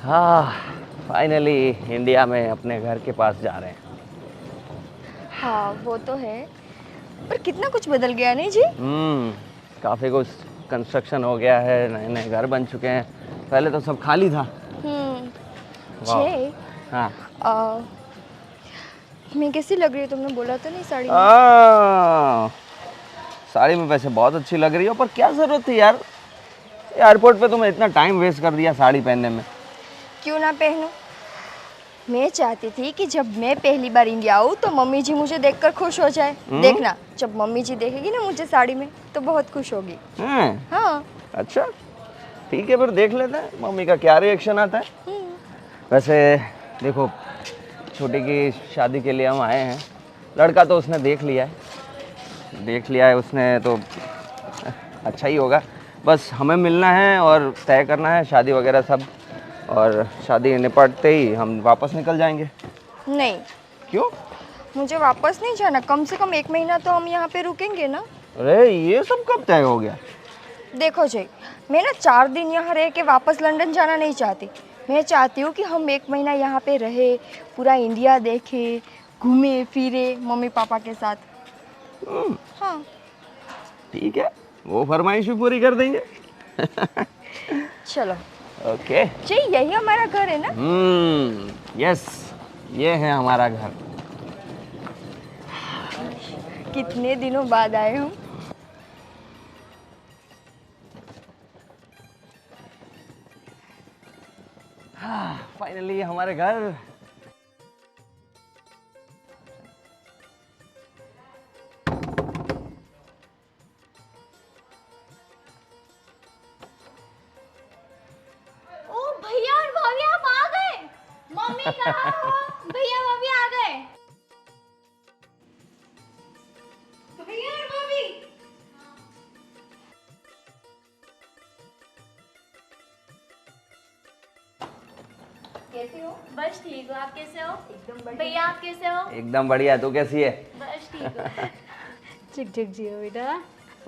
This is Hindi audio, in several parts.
हाँ, फाइनली इंडिया में अपने घर के पास जा रहे हैं। हाँ वो तो है, पर कितना कुछ बदल गया नहीं जी। काफ़ी कुछ कंस्ट्रक्शन हो गया है, नए नए घर बन चुके हैं। पहले तो सब खाली था। हम्म। वाह। छे हाँ। आ, मैं कैसी लग रही हूँ, तुमने बोला तो नहीं साड़ी में? साड़ी में वैसे बहुत अच्छी लग रही हो, पर क्या ज़रूरत थी यार, एयरपोर्ट पे तुमने इतना टाइम वेस्ट कर दिया साड़ी पहनने में। क्यों ना पहनूं? मैं चाहती थी कि जब मैं पहली बार इंडिया आऊँ तो मम्मी जी मुझे देखकर खुश हो जाए। देखना, जब मम्मी जी देखेगी ना मुझे साड़ी में तो बहुत खुश होगी। हाँ। अच्छा, ठीक है, फिर देख लेते हैं मम्मी का क्या रिएक्शन आता है। वैसे देखो, छोटी की शादी के लिए हम आए हैं। लड़का तो उसने देख लिया है उसने, तो अच्छा ही होगा। बस हमें मिलना है और तय करना है शादी वगैरह सब, और शादी निपटते ही हम वापस निकल जाएंगे। नहीं, क्यों? मुझे वापस नहीं जाना। कम से कम 1 महीना तो हम यहाँ पे रुकेंगे ना। अरे ये सब कब तय हो गया? देखो जी, मैं ना 4 दिन यहाँ रह के वापस लंदन जाना नहीं चाहती। मैं चाहती हूँ कि हम 1 महीना यहाँ पे रहे, पूरा इंडिया देखे, घूमे फिरे मम्मी पापा के साथ। हाँ। ठीक है, वो फरमाइश भी पूरी कर देंगे। चलो। ओके। जी यही हमारा घर है ना? यस, ये है हमारा घर। कितने दिनों बाद आए हम। फाइनली हमारे घर। ओ भैया और भाभी आप आ गए। मम्मी कहाँ हो? भैया भाभी आ गए। भैया और भाभी। कैसे हो? बस ठीक हो, आप कैसे हो? एकदम बढ़िया। भैया आप कैसे हो? एकदम बढ़िया, तू कैसी है? बस ठीक हो। चिक चिक जियो बेटा।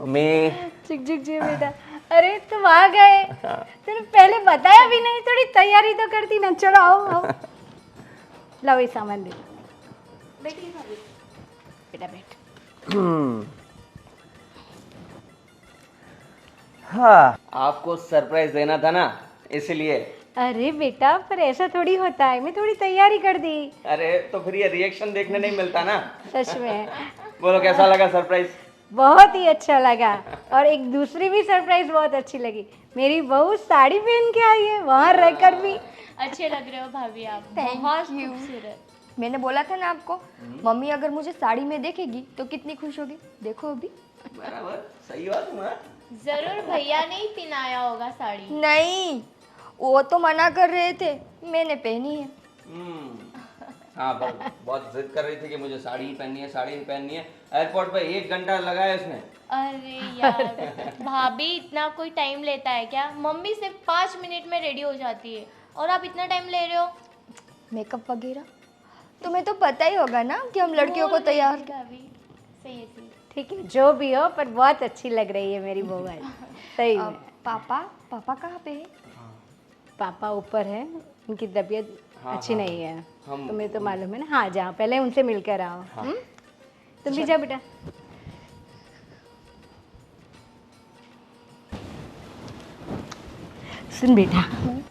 मम्मी। चिक चिक जियो बेटा। अरे तुम आ गए, तूने पहले बताया भी नहीं, थोड़ी तैयारी तो करती ना। चलो आओ आओ। लो ये सामान दे। बैठिए भाभी। बेटा बैठ। हाँ, आपको सरप्राइज देना था ना, इसलिए। अरे बेटा, पर ऐसा थोड़ी होता है, मैं थोड़ी तैयारी कर दी। अरे तो फिर ये रिएक्शन देखने नहीं मिलता ना। सच में बोलो कैसा लगा सरप्राइज? बहुत ही अच्छा लगा। और एक दूसरी भी सरप्राइज बहुत अच्छी लगी। मेरी बहू साड़ी पहन के आई है, वहाँ रहकर भी अच्छे लग रहे हो भाभी आप। Thank बहुत you. खूबसूरत। मैंने बोला था ना आपको, मम्मी अगर मुझे साड़ी में देखेगी तो कितनी खुश होगी। देखो अभी। बराबर, सही बात है। जरूर भैया ने ही पहनाया होगा साड़ी। नहीं, वो तो मना कर रहे थे, मैंने पहनी है। हाँ, बहुत जिद कर रही थी कि मुझे साड़ी ही पहननी है, साड़ी ही पहननी है। एयरपोर्ट पे 1 घंटा लगाया इसने। अरे यार भाभी इतना कोई टाइम लेता है क्या? मम्मी सिर्फ 5 मिनट में रेडी हो जाती है और आप इतना टाइम ले रहे हो। मेकअप वगैरह तुम्हें तो पता ही होगा ना कि हम लड़कियों को तैयार। भाभी सही है सही। ठीक है, जो भी हो, पर बहुत अच्छी लग रही है मेरी बहू आज। सही में। पापा कहाँ पे है? पापा ऊपर है, उनकी तबीयत अच्छी नहीं है। हम- तुम्हें तो मालूम है ना। हाँ जाओ, पहले उनसे मिलकर आओ। तुम भी जाओ बेटा। सुन बेटा,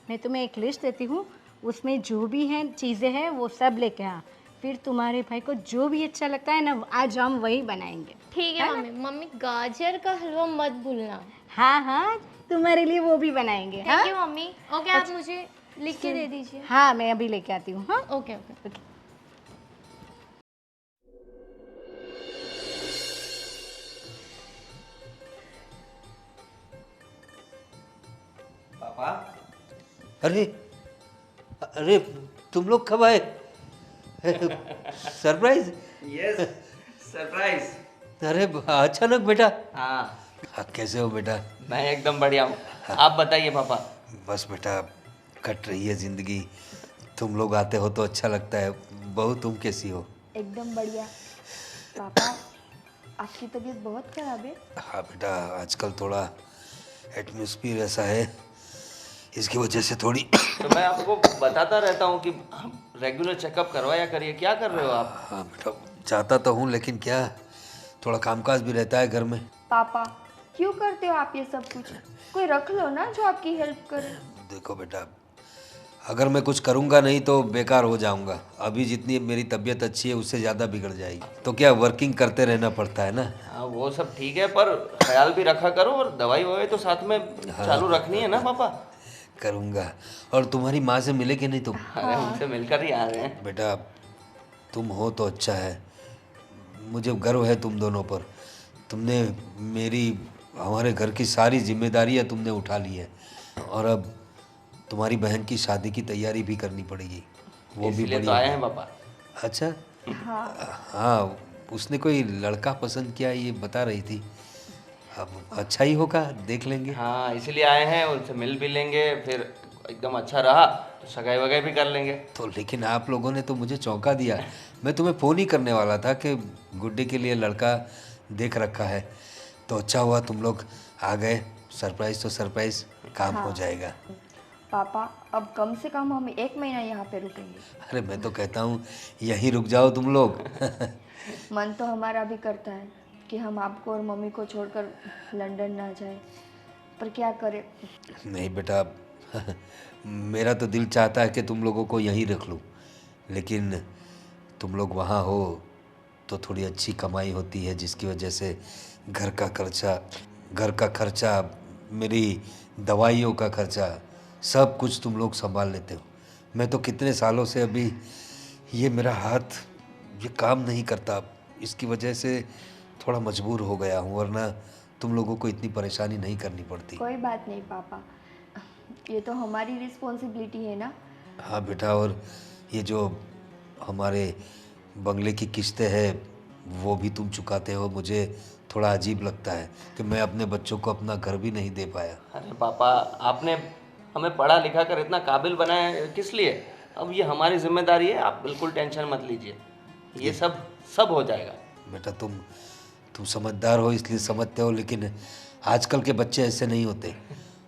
मैं तुम्हें एक लिस्ट देती हूँ, उसमें जो भी है चीज़ें हैं वो सब लेके आ। फिर तुम्हारे भाई को जो भी अच्छा लगता है ना, आज हम वही बनाएंगे। ठीक है मम्मी। मम्मी गाजर का हलवा मत भूलना। हाँ हाँ, तुम्हारे लिए वो भी बनाएंगे। हाँ थैंक यू मम्मी। ओके आप मुझे लिख के दे दीजिए। हाँ, मैं अभी लेके आती हूँ। हाँ ओके ओके। पापा। अरे अरे तुम लोग कब आए? सरप्राइज? Yes, surprise. अरे अचानक बेटा। हाँ, कैसे हो बेटा? मैं एकदम बढ़िया हूँ। आप बताइए पापा। बस बेटा, कट रही है जिंदगी। तुम लोग आते हो तो अच्छा लगता है। बहू तुम कैसी हो? एकदम बढ़िया। पापा, आपकी तबीयत बहुत खराब है। हाँ बेटा, आजकल थोड़ा एटमॉस्फेयर ऐसा है, इसकी वजह से थोड़ी तो मैं आपको बताता रहता हूँ कि रेगुलर चेकअप करवाया करिए। क्या कर रहे हो आप? हाँ बेटा, चाहता तो हूँ लेकिन क्या, थोड़ा कामकाज भी रहता है घर में। पापा क्यों करते हो आप ये सब कुछ? कोई रख लो ना जो आपकी हेल्प करे। देखो बेटा, अगर मैं कुछ करूँगा नहीं तो बेकार हो जाऊँगा। अभी जितनी मेरी तबीयत अच्छी है उससे ज़्यादा बिगड़ जाएगी, तो क्या वर्किंग करते रहना पड़ता है ना। हाँ वो सब ठीक है, पर ख्याल भी रखा करो, और दवाई ववाई तो साथ में चालू रखनी है ना पापा। करूँगा। और तुम्हारी माँ से मिले कि नहीं तुम? अरे उनसे मिलकर ही आ रहे हैं। बेटा तुम हो तो अच्छा है, मुझे गर्व है तुम दोनों पर। तुमने मेरी, हमारे घर की सारी जिम्मेदारियां तुमने उठा ली है, और अब तुम्हारी बहन की शादी की तैयारी भी करनी पड़ेगी, वो भी इसलिए बड़ी। तो आए हैं पापा। अच्छा हाँ, उसने कोई लड़का पसंद किया ये बता रही थी। अब अच्छा ही होगा, देख लेंगे। हाँ इसलिए आए हैं, उनसे मिल भी लेंगे, फिर एकदम अच्छा रहा तो सगाई वगाई भी कर लेंगे। तो लेकिन आप लोगों ने तो मुझे चौंका दिया। मैं तुम्हें फ़ोन ही करने वाला था कि गुड्डे के लिए लड़का देख रखा है, तो अच्छा हुआ तुम लोग आ गए। सरप्राइज़ तो सरप्राइज़, काम हो जाएगा। पापा अब कम से कम हम 1 महीना यहाँ पे रुकेंगे। अरे मैं तो कहता हूँ यहीं रुक जाओ तुम लोग। मन तो हमारा भी करता है कि हम आपको और मम्मी को छोड़कर लंदन ना जाए, पर क्या करें। नहीं बेटा, मेरा तो दिल चाहता है कि तुम लोगों को यहीं रख लूँ, लेकिन तुम लोग वहाँ हो तो थोड़ी अच्छी कमाई होती है, जिसकी वजह से घर का खर्चा, मेरी दवाइयों का खर्चा, सब कुछ तुम लोग संभाल लेते हो। मैं तो कितने सालों से अभी ये मेरा हाथ ये काम नहीं करता, इसकी वजह से थोड़ा मजबूर हो गया हूँ, वरना तुम लोगों को इतनी परेशानी नहीं करनी पड़ती। कोई बात नहीं पापा, ये तो हमारी रिस्पॉन्सिबिलिटी है ना। हाँ बेटा, और ये जो हमारे बंगले की किस्तें हैं वो भी तुम चुकाते हो। मुझे थोड़ा अजीब लगता है कि मैं अपने बच्चों को अपना घर भी नहीं दे पाया। अरे पापा, आपने हमें पढ़ा लिखा कर इतना काबिल बनाया है, किस लिए? अब ये हमारी जिम्मेदारी है, आप बिल्कुल टेंशन मत लीजिए, ये सब हो जाएगा। बेटा तुम समझदार हो इसलिए समझते हो, लेकिन आजकल के बच्चे ऐसे नहीं होते,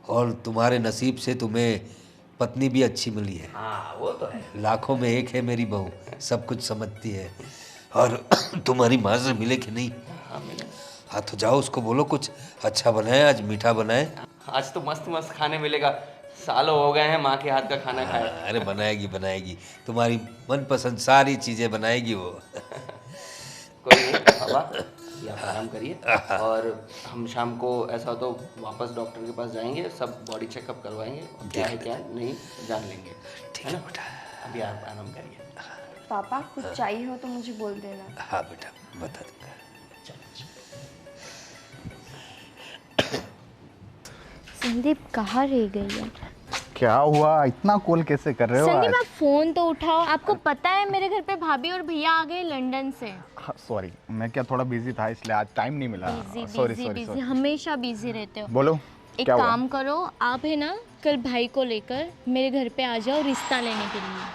और तुम्हारे नसीब से तुम्हें पत्नी भी अच्छी मिली है। हाँ वो तो है। लाखों में एक है मेरी बहू, सब कुछ समझती है। और तुम्हारी माँ से मिले कि नहीं? हाँ मिले। हाँ तो जाओ, उसको बोलो कुछ अच्छा बनाए, आज मीठा बनाए। आज तो मस्त मस्त खाने मिलेगा, सालों हो गए हैं माँ के हाथ का खाना खाए। अरे बनाएगी, तुम्हारी मनपसंद सारी चीज़ें बनाएगी वो। कोई नहीं पापा, ये आप आराम करिए, और हम शाम को ऐसा हो तो वापस डॉक्टर के पास जाएंगे, सब बॉडी चेकअप करवाएंगे, और क्या है क्या नहीं जान लेंगे। ठीक है बेटा। अभी आप आराम करिए। पापा कुछ चाहिए हो तो मुझे बोल देना। हाँ बेटा, बता दूंगा। संदीप कहाँ रह गई है? क्या हुआ, इतना कॉल कैसे कर रहे हो संदीप आज? आप फोन तो उठाओ, आपको पता है मेरे घर पे भाभी और भैया आ गए लंदन से। सॉरी, मैं क्या थोड़ा बिजी था इसलिए आज टाइम नहीं मिला। Sorry busy sorry. हमेशा बिजी रहते हो। बोलो एक क्या हुआ? काम करो, आप है ना कल भाई को लेकर मेरे घर पे आ जाओ रिश्ता लेने के लिए।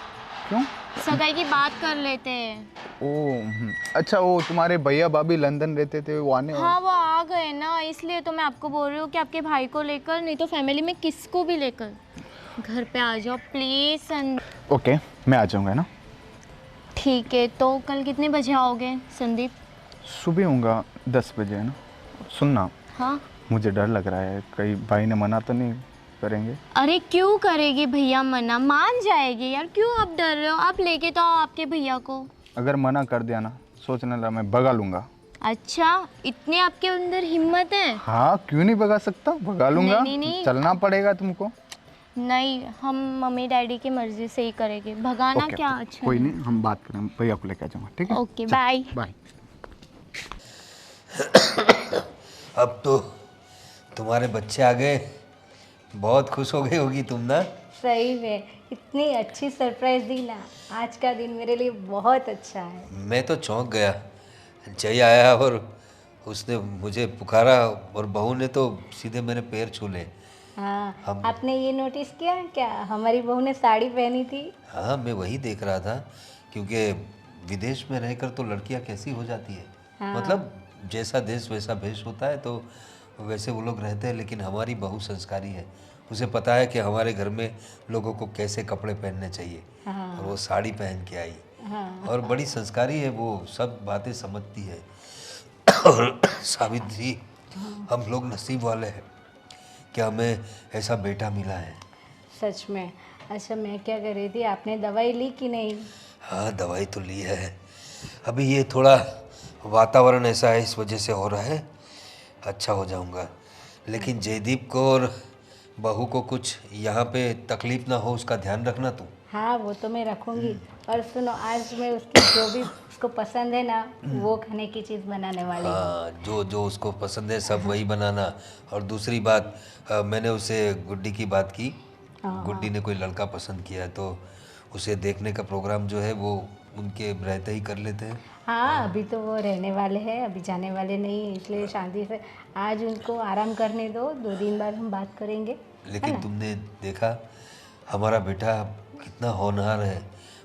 क्यों? सगाई की बात कर लेते हैं। अच्छा, वो तुम्हारे भैया भाभी लंदन रहते थे, वो आने हाँ वो आ गए ना, इसलिए तो मैं आपको बोल रही हूँ कि आपके भाई को लेकर, नहीं तो फैमिली में किसको भी लेकर घर पे आ जाओ प्लीज। ओके, मैं आ जाऊंगा ना। ठीक है, तो कल कितने बजे आओगे संदीप? सुबह होऊंगा 10 बजे, है ना। सुनना, हाँ मुझे डर लग रहा है, कहीं भाई ने मना तो नहीं करेंगे? अरे क्यों करेगी भैया मना, मान जाएगी यार, क्यों आप डर रहे हो? आप लेके तो आओ आपके भैया को। अगर मना कर दिया ना, सोचने लगा मैं भगा लूंगा। अच्छा, इतने आपके अंदर हिम्मत है? हाँ, क्यों नहीं भगा सकता, भगा लूंगा। नहीं। चलना पड़ेगा तुमको। नहीं, हम मम्मी डैडी की मर्जी से ही करेंगे, भगाना ओके, क्या ओके, अच्छा कोई है। नहीं, हम बात करें, भैया को लेकर आ जाऊंगा, ठीक है? Okay bye. बाय। अब तो तुम्हारे बच्चे आ गए, बहुत खुश हो गई होगी तुम ना। सही में इतनी अच्छी सरप्राइज दी ना, आज का दिन मेरे लिए बहुत अच्छा है। मैं तो चौंक गया, जय आया और उसने मुझे पुकारा, और बहू ने तो सीधे मेरे पैर छू ले। हाँ, आपने ये नोटिस किया क्या, हमारी बहू ने साड़ी पहनी थी? हाँ मैं वही देख रहा था, क्योंकि विदेश में रहकर तो लड़कियां कैसी हो जाती है। मतलब जैसा देश वैसा भेष होता है, तो वैसे वो लोग रहते हैं, लेकिन हमारी बहू संस्कारी है, उसे पता है कि हमारे घर में लोगों को कैसे कपड़े पहनने चाहिए। हाँ। और वो साड़ी पहन के आई। हाँ। और बड़ी संस्कारी है, वो सब बातें समझती है। और सावित्री, हम लोग नसीब वाले हैं कि हमें ऐसा बेटा मिला है। सच में। अच्छा, मैं क्या कर रही थी, आपने दवाई ली कि नहीं? हाँ, दवाई तो ली है। अभी ये थोड़ा वातावरण ऐसा है, इस वजह से हो रहा है। अच्छा हो जाऊंगा। लेकिन जयदीप को और बहू को कुछ यहाँ पे तकलीफ ना हो, उसका ध्यान रखना तू। हाँ, वो तो मैं रखूँगी। और सुनो, आज मैं उसकी जो भी उसको पसंद है ना, वो खाने की चीज़ बनाने वाली हूँ। हाँ, जो जो उसको पसंद है सब वही बनाना। और दूसरी बात, मैंने उसे गुड्डी की बात की। गुड्डी ने कोई लड़का पसंद किया है, तो उसे देखने का प्रोग्राम जो है वो उनके रहते ही कर लेते हैं। हाँ, अभी तो वो रहने वाले हैं, अभी जाने वाले नहीं, इसलिए शांति से आज उनको आराम करने दो। 2 दिन बाद हम बात करेंगे। लेकिन तुमने देखा हमारा बेटा कितना होनहार है।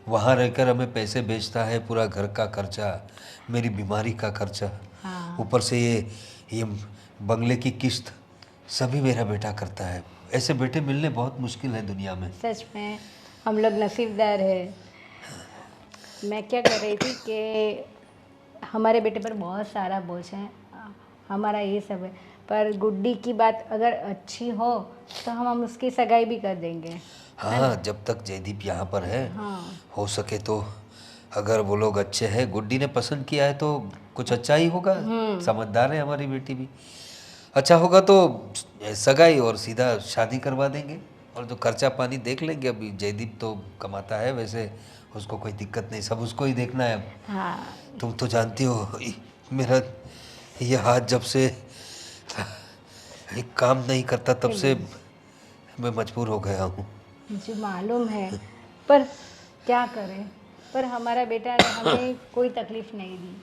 वहाँ रहकर हमें पैसे भेजता है, पूरा घर का खर्चा, मेरी बीमारी का खर्चा, ऊपर से ये बंगले की किस्त सभी मेरा बेटा करता है। ऐसे बेटे मिलने बहुत मुश्किल है दुनिया में। सच में हम लोग नसीबदार है। मैं क्या कर रही थी कि हमारे बेटे पर बहुत सारा बोझ है, हमारा ये सब है, पर गुड्डी की बात अगर अच्छी हो तो हम उसकी सगाई भी कर देंगे। हाँ, जब तक जयदीप यहाँ पर है, हाँ। हो सके तो अगर वो लोग अच्छे हैं, गुड्डी ने पसंद किया है तो कुछ अच्छा ही होगा। समझदार है हमारी बेटी भी। अच्छा होगा तो सगाई और सीधा शादी करवा देंगे, और जो खर्चा पानी देख लेंगे। अभी जयदीप तो कमाता है, वैसे उसको कोई दिक्कत नहीं, सब उसको ही देखना है। हाँ। तुम तो जानती हो, मेरा ये हाथ जब से एक काम नहीं करता तब से मैं मजबूर हो गया हूँ। मुझे मालूम है, पर क्या करें, पर हमारा बेटा ने हमें कोई तकलीफ नहीं दी।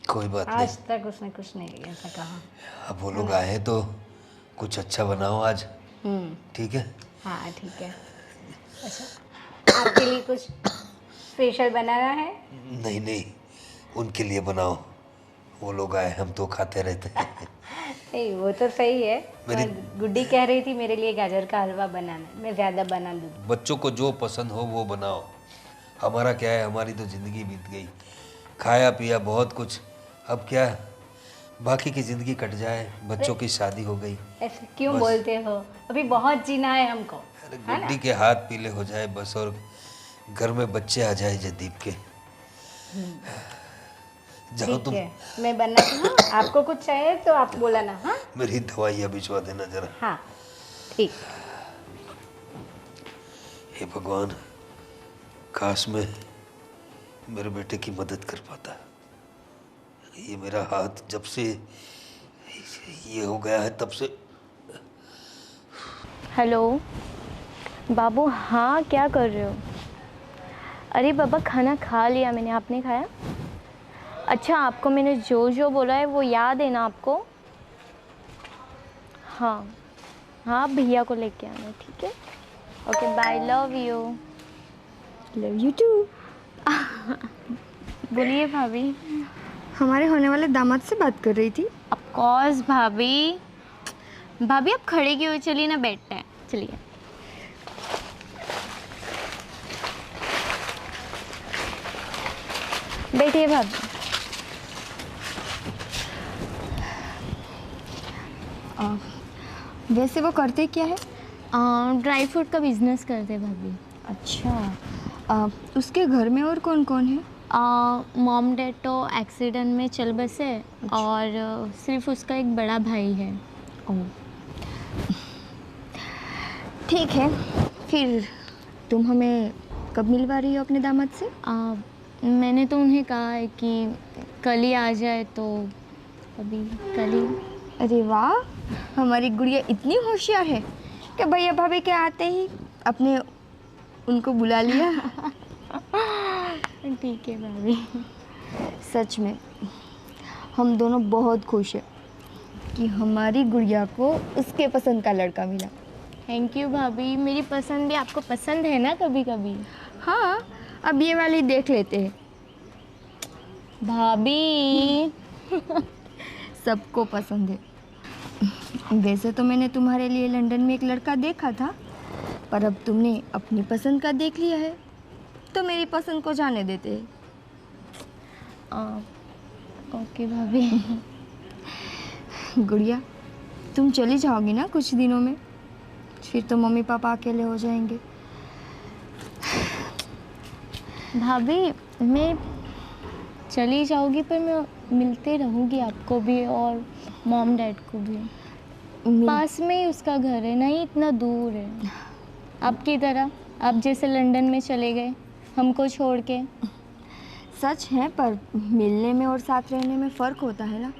कोई बात नहीं, आज तक उसने कुछ नहीं ऐसा कहा। अब वो लोग आए तो कुछ अच्छा बनाओ आज, ठीक है? हाँ, ठीक है। अच्छा, आपके लिए कुछ स्पेशल बनाना है? नहीं नहीं, उनके लिए बनाओ। वो लोग आए, हम तो खाते रहते हैं। नहीं, वो तो सही है, पर गुड्डी कह रही थी मेरे लिए गाजर का हलवा बनाना, मैं ज़्यादा बना दूँ। बच्चों को जो पसंद हो वो बनाओ। हमारा क्या है, हमारी तो ज़िंदगी बीत गई, खाया पिया बहुत कुछ। अब क्या, बाकी की ज़िंदगी कट जाए, बच्चों की शादी हो गई। ऐसे क्यों बोलते हो, अभी बहुत जीना है हमको। अरे गुड्डी के हाथ पीले हो जाए बस, और घर में बच्चे आ जाए जयदीप के। जाओ ठीक तुम, है, मैं बनाती हूँ। आपको कुछ चाहिए तो आप बोला ना। हाँ मेरी दवाइयाँ भिजवा देना जरा। हाँ, ठीक। हे भगवान, काश मैं मेरे बेटे की मदद कर पाता। ये मेरा हाथ जब से ये हो गया है तब से। हेलो बाबू, हाँ क्या कर रहे हो? अरे बाबा, खाना खा लिया मैंने, आपने खाया? अच्छा, आपको मैंने जो जो बोला है वो याद है ना आपको? हाँ हाँ, भैया को लेके आना, ठीक है? Okay bye, love you. Love you too. बोलिए भाभी। हमारे होने वाले दामाद से बात कर रही थी। ऑफ कोर्स भाभी। भाभी आप खड़े क्यों हुए, चलिए ना बैठते हैं, चलिए। बैठिए भाभी। वैसे वो करते क्या है? ड्राई फ्रूट का बिजनेस करते भाभी। अच्छा, उसके घर में और कौन कौन है? मॉम डैड तो एक्सीडेंट में चल बसे, और सिर्फ उसका एक बड़ा भाई है। ओह, ठीक है। फिर तुम हमें कब मिलवा रही हो अपने दामाद से? मैंने तो उन्हें कहा है कि कल ही आ जाए, तो अभी कल ही। अरे वाह, हमारी गुड़िया इतनी होशियार है कि भैया भाभी के आते ही अपने उनको बुला लिया। ठीक है भाभी। सच में हम दोनों बहुत खुश हैं कि हमारी गुड़िया को उसके पसंद का लड़का मिला। थैंक यू भाभी, मेरी पसंद भी आपको पसंद है ना कभी कभी। हाँ, अब ये वाली देख लेते हैं। भाभी सबको पसंद है। वैसे तो मैंने तुम्हारे लिए लंदन में एक लड़का देखा था, पर अब तुमने अपनी पसंद का देख लिया है, तो मेरी पसंद को जाने देते हैं। ओके भाभी। गुड़िया, तुम चली जाओगी ना कुछ दिनों में, फिर तो मम्मी पापा अकेले हो जाएंगे। भाभी मैं चली जाऊंगी पर मैं मिलते रहूंगी आपको भी और मॉम डैड को भी। पास में ही उसका घर है, नहीं इतना दूर है आपकी तरह। आप जैसे लंदन में चले गए हमको छोड़ के। सच है, पर मिलने में और साथ रहने में फ़र्क होता है ना।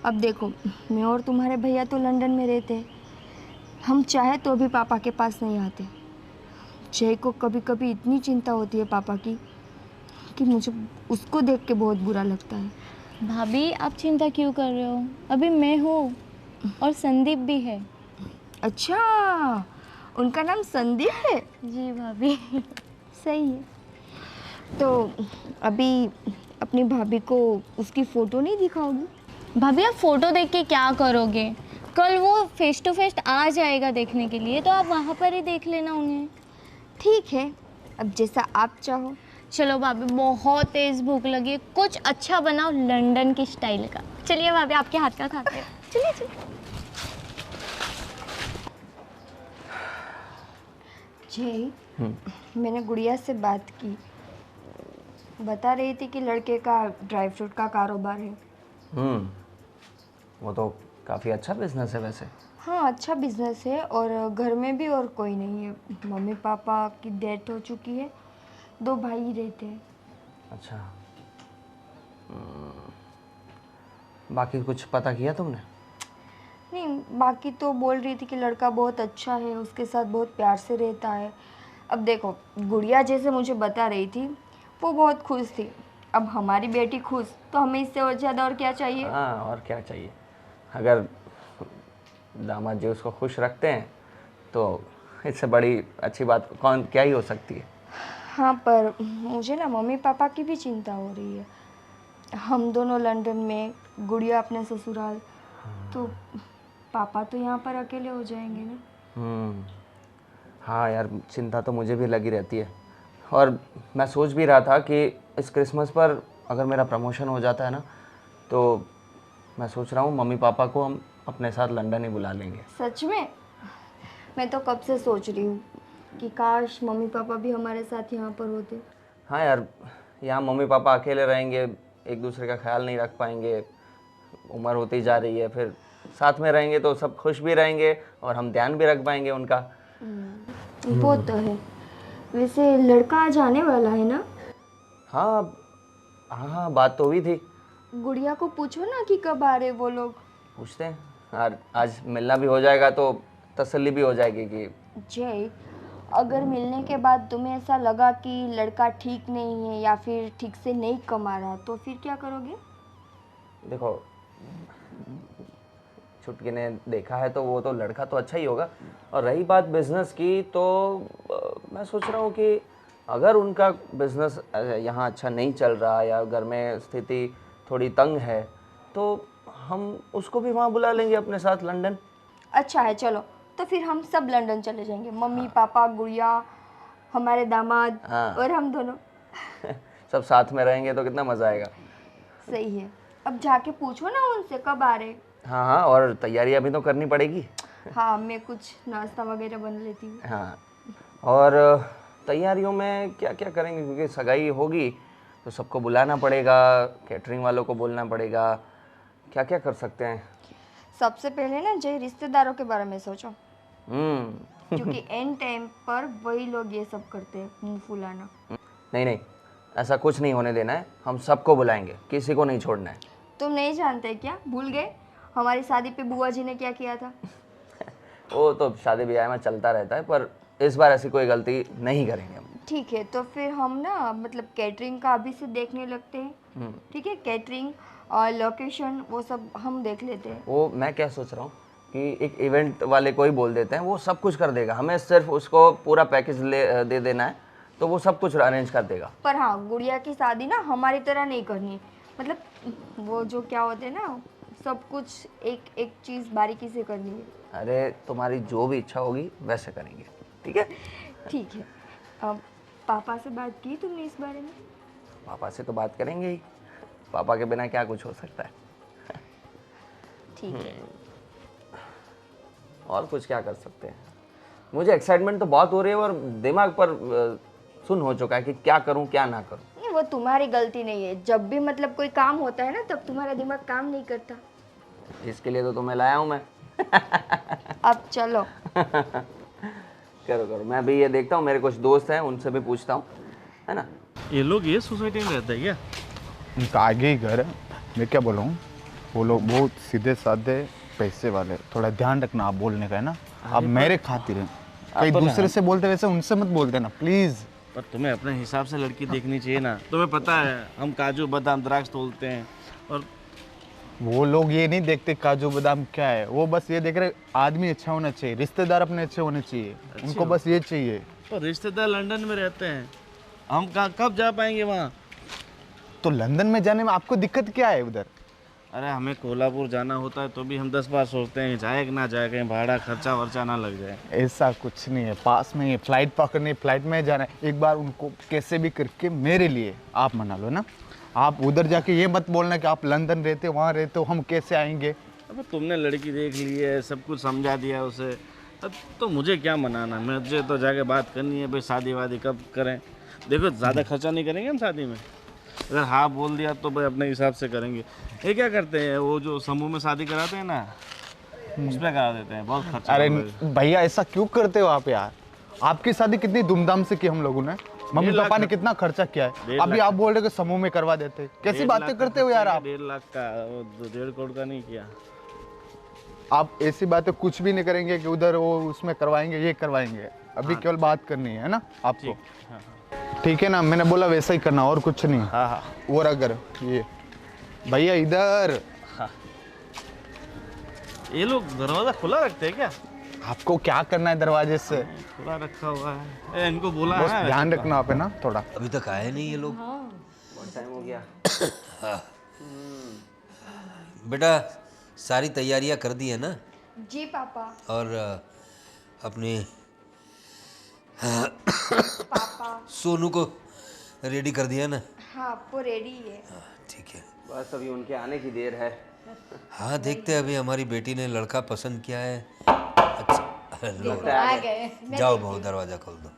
अब देखो, मैं और तुम्हारे भैया तो लंदन में रहते हैं, हम चाहे तो भी पापा के पास नहीं आते। जय को कभी कभी इतनी चिंता होती है पापा की कि मुझे उसको देख के बहुत बुरा लगता है। भाभी आप चिंता क्यों कर रहे हो, अभी मैं हूँ और संदीप भी है। अच्छा, उनका नाम संदीप है? जी भाभी। सही है। तो अभी अपनी भाभी को उसकी फ़ोटो नहीं दिखाओगी? भाभी आप फ़ोटो देख के क्या करोगे, कल वो फेस टू फेस आ जाएगा देखने के लिए, तो आप वहाँ पर ही देख लेना उन्हें। ठीक है, अब जैसा आप चाहो। चलो भाभी, बहुत तेज़ भूख लगी है, कुछ अच्छा बनाओ लंदन की स्टाइल का। चलिए भाभी, आपके हाथ का खाते हैं। चलिए चलिए। जय, मैंने गुड़िया से बात की, बता रही थी कि लड़के का ड्राई फ्रूट का कारोबार है। वो तो काफ़ी अच्छा बिजनेस है वैसे। हाँ, अच्छा बिजनेस है, और घर में भी और कोई नहीं है। मम्मी पापा की डेथ हो चुकी है, 2 भाई ही रहते हैं। अच्छा। बाकी कुछ पता किया तुमने? नहीं, बाकी तो बोल रही थी कि लड़का बहुत अच्छा है, उसके साथ बहुत प्यार से रहता है। अब देखो, गुड़िया जैसे मुझे बता रही थी वो बहुत खुश थी। अब हमारी बेटी खुश, तो हमें इससे और ज़्यादा और क्या चाहिए। हाँ, और क्या चाहिए। अगर दामाद जी उसको खुश रखते हैं तो इससे बड़ी अच्छी बात कौन क्या ही हो सकती है। हाँ, पर मुझे ना मम्मी पापा की भी चिंता हो रही है। हम दोनों लंदन में, गुड़िया अपने ससुराल, तो पापा तो यहाँ पर अकेले हो जाएंगे ना। हाँ यार, चिंता तो मुझे भी लगी रहती है। और मैं सोच भी रहा था कि इस क्रिसमस पर अगर मेरा प्रमोशन हो जाता है ना, तो मैं सोच रहा हूँ मम्मी पापा को हम अपने साथ लंदन ही बुला लेंगे। सच में? मैं तो कब से सोच रही हूँ कि काश मम्मी पापा भी हमारे साथ यहाँ पर होते। हाँ यार, यहाँ मम्मी पापा अकेले रहेंगे, एक दूसरे का ख्याल नहीं रख पाएंगे, उम्र होती जा रही है, फिर साथ में रहेंगे तो सब खुश भी रहेंगे और हम ध्यान भी रख पाएंगे उनका। वो तो है। वैसे लड़का आज आने वाला है ना? हाँ हाँ हाँ, बात तो हुई थी। गुड़िया को पूछो ना कि कब आ रहे वो लोग। पूछते हैं यार, आज मिलना भी हो जाएगा तो तसल्ली भी हो जाएगी कि। जय, अगर मिलने के बाद तुम्हें ऐसा लगा कि लड़का ठीक नहीं है या फिर ठीक से नहीं कमा रहा, तो फिर क्या करोगे? देखो, छुटकी ने देखा है तो वो तो लड़का तो अच्छा ही होगा। और रही बात बिजनेस की, तो मैं सोच रहा हूँ कि अगर उनका बिजनेस यहाँ अच्छा नहीं चल रहा या घर में स्थिति थोड़ी तंग है, तो हम उसको भी वहाँ बुला लेंगे अपने साथ लंदन। अच्छा है, चलो तो फिर हम सब लंदन चले जाएंगे। मम्मी पापा, गुड़िया, हमारे दामाद और हम दोनों। सब साथ में रहेंगे तो कितना मज़ा आएगा। सही है। अब जाके पूछो ना उनसे कब आ रहे। हाँ हाँ, और तैयारियां भी तो करनी पड़ेगी। हाँ, मैं कुछ नाश्ता वगैरह बना लेती हूँ। हाँ, और तैयारियों में क्या क्या करेंगे, क्योंकि सगाई होगी तो सबको बुलाना पड़ेगा, कैटरिंग वालों को बोलना पड़ेगा, क्या क्या कर सकते हैं। सबसे पहले ना जय रिश्तेदारों के बारे में सोचो, क्योंकि एंड टाइम पर वही लोग ये सब करते हैं, मुंह फुलाना। नहीं नहीं, ऐसा कुछ नहीं होने देना है, हम सबको बुलाएंगे, किसी को नहीं छोड़ना है। तुम नहीं जानते क्या? भूल गए हमारी शादी पे बुआ जी ने क्या किया था? वो तो शादी ब्याह में चलता रहता है, पर इस बार ऐसी कोई गलती नहीं करेंगे हम। ठीक है, तो फिर हम ना मतलब कैटरिंग का अभी से देखने लगते हैं। ठीक है, कैटरिंग और लोकेशन वो सब हम देख लेते हैं। वो मैं क्या सोच रहा हूँ कि एक इवेंट वाले को ही बोल देते हैं, वो सब कुछ कर देगा, हमें सिर्फ उसको पूरा पैकेज दे देना है, तो वो सब कुछ अरेंज कर देगा। पर हाँ, गुड़िया की शादी ना हमारी तरह नहीं करनी है। मतलब वो जो क्या होते हैं ना, सब कुछ एक एक चीज़ बारीकी से करनी है। अरे तुम्हारी जो भी इच्छा होगी वैसे करेंगे, ठीक है? ठीक है। अब पापा से बात की तुमने इस बारे में? पापा से तो बात करेंगे ही, पापा के बिना क्या कुछ हो सकता है। ठीक है। और कुछ क्या कर सकते हैं? मुझे एक्साइटमेंट तो बहुत हो रही है और दिमाग पर सुन हो चुका है कि क्या करूं क्या ना करूं। नहीं, वो तुम्हारी गलती नहीं है। जब भी मतलब कोई काम होता है ना, तब तुम्हारा दिमाग काम नहीं करता। इसके लिए तो तुम्हें लाया हूं मैं। अब चलो। करो करो, मैं भी ये देखता हूँ, मेरे कुछ दोस्त हैं उनसे भी पूछता हूँ, है ना? ये लोग ये सोसाइटी में रहते हैं क्या? उनका आगे ही घर है। मैं क्या बोलूँ, वो लोग बहुत सीधे साधे पैसे वाले। थोड़ा ध्यान रखना आप बोलने का, है ना? आप मेरे खातिर हैं, कहीं दूसरे से बोलते वैसे उनसे मत बोलते ना प्लीज़। पर तुम्हें अपने हिसाब से लड़की देखनी चाहिए ना। तुम्हें पता है हम काजू बादाम द्राक्ष तोलते हैं, और वो लोग ये नहीं देखते काजू बादाम क्या है, वो बस ये देख रहे आदमी अच्छा होना चाहिए, रिश्तेदार अपने अच्छे होने चाहिए, उनको बस ये चाहिए। तो रिश्तेदार लंदन में रहते हैं, हम कहाँ कब जा पाएंगे वहाँ? तो लंदन में जाने में आपको दिक्कत क्या है उधर? अरे हमें कोल्हापुर जाना होता है तो भी हम 10 बार सोचते हैं जाए कि ना जाए, कहीं भाड़ा खर्चा वर्चा ना लग जाए। ऐसा कुछ नहीं है, पास में ही फ्लाइट पकड़नी, फ्लाइट में जाना है। एक बार उनको कैसे भी करके मेरे लिए आप मना लो ना। आप उधर जाके ये मत बोलना कि आप लंदन रहते हो, वहाँ रहते हो, हम कैसे आएंगे। अब तुमने लड़की देख ली है, सब कुछ समझा दिया उसे, अब तो मुझे क्या मनाना? मुझे तो जाके बात करनी है भाई, शादी वादी कब करें। देखो ज़्यादा खर्चा नहीं करेंगे हम शादी में, अगर हाँ बोल दिया तो भाई अपने हिसाब से करेंगे। ये क्या करते हैं, वो जो समूह में शादी कराते हैं ना, उसमें करा देते हैं, बहुत खर्चा। अरे भैया ऐसा क्यों करते हो आप यार? आपकी शादी कितनी धूमधाम से की हम लोगों ने, मम्मी पापा ने कितना खर्चा किया है, अभी आप बोल रहे हो कि समूह में करवा देते। कैसी बातें करते हो यार आप? 1.5 लाख का, वो 1.5 करोड़ का नहीं किया। आप ऐसी बातें कुछ भी नहीं करेंगे कि उधर वो उसमें करवाएंगे ये करवाएंगे। अभी केवल बात करनी है ना आपको? ठीक है ना, मैंने बोला वैसा ही करना और कुछ नहीं। हाँ हाँ। और अगर ये भैया इधर, ये लोग दरवाजा खुला रखते हैं क्या? आपको क्या करना है दरवाजे से? खुला रखा हुआ है। इनको बोला बस है ध्यान रखना आप, है ना थोड़ा। अभी तक आए नहीं ये लोग। बहुत टाइम हो गया। बेटा सारी तैयारियां कर दी है ना? जी पापा। और अपने पापा। सोनू को रेडी कर दिया ना? हाँ, वो रेडी है। हाँ, ठीक है। बस अभी उनके आने की देर है। हाँ देखते हैं, अभी हमारी बेटी ने लड़का पसंद किया है। अच्छा लो, आ गए। जाओ बहू दरवाजा खोल दो।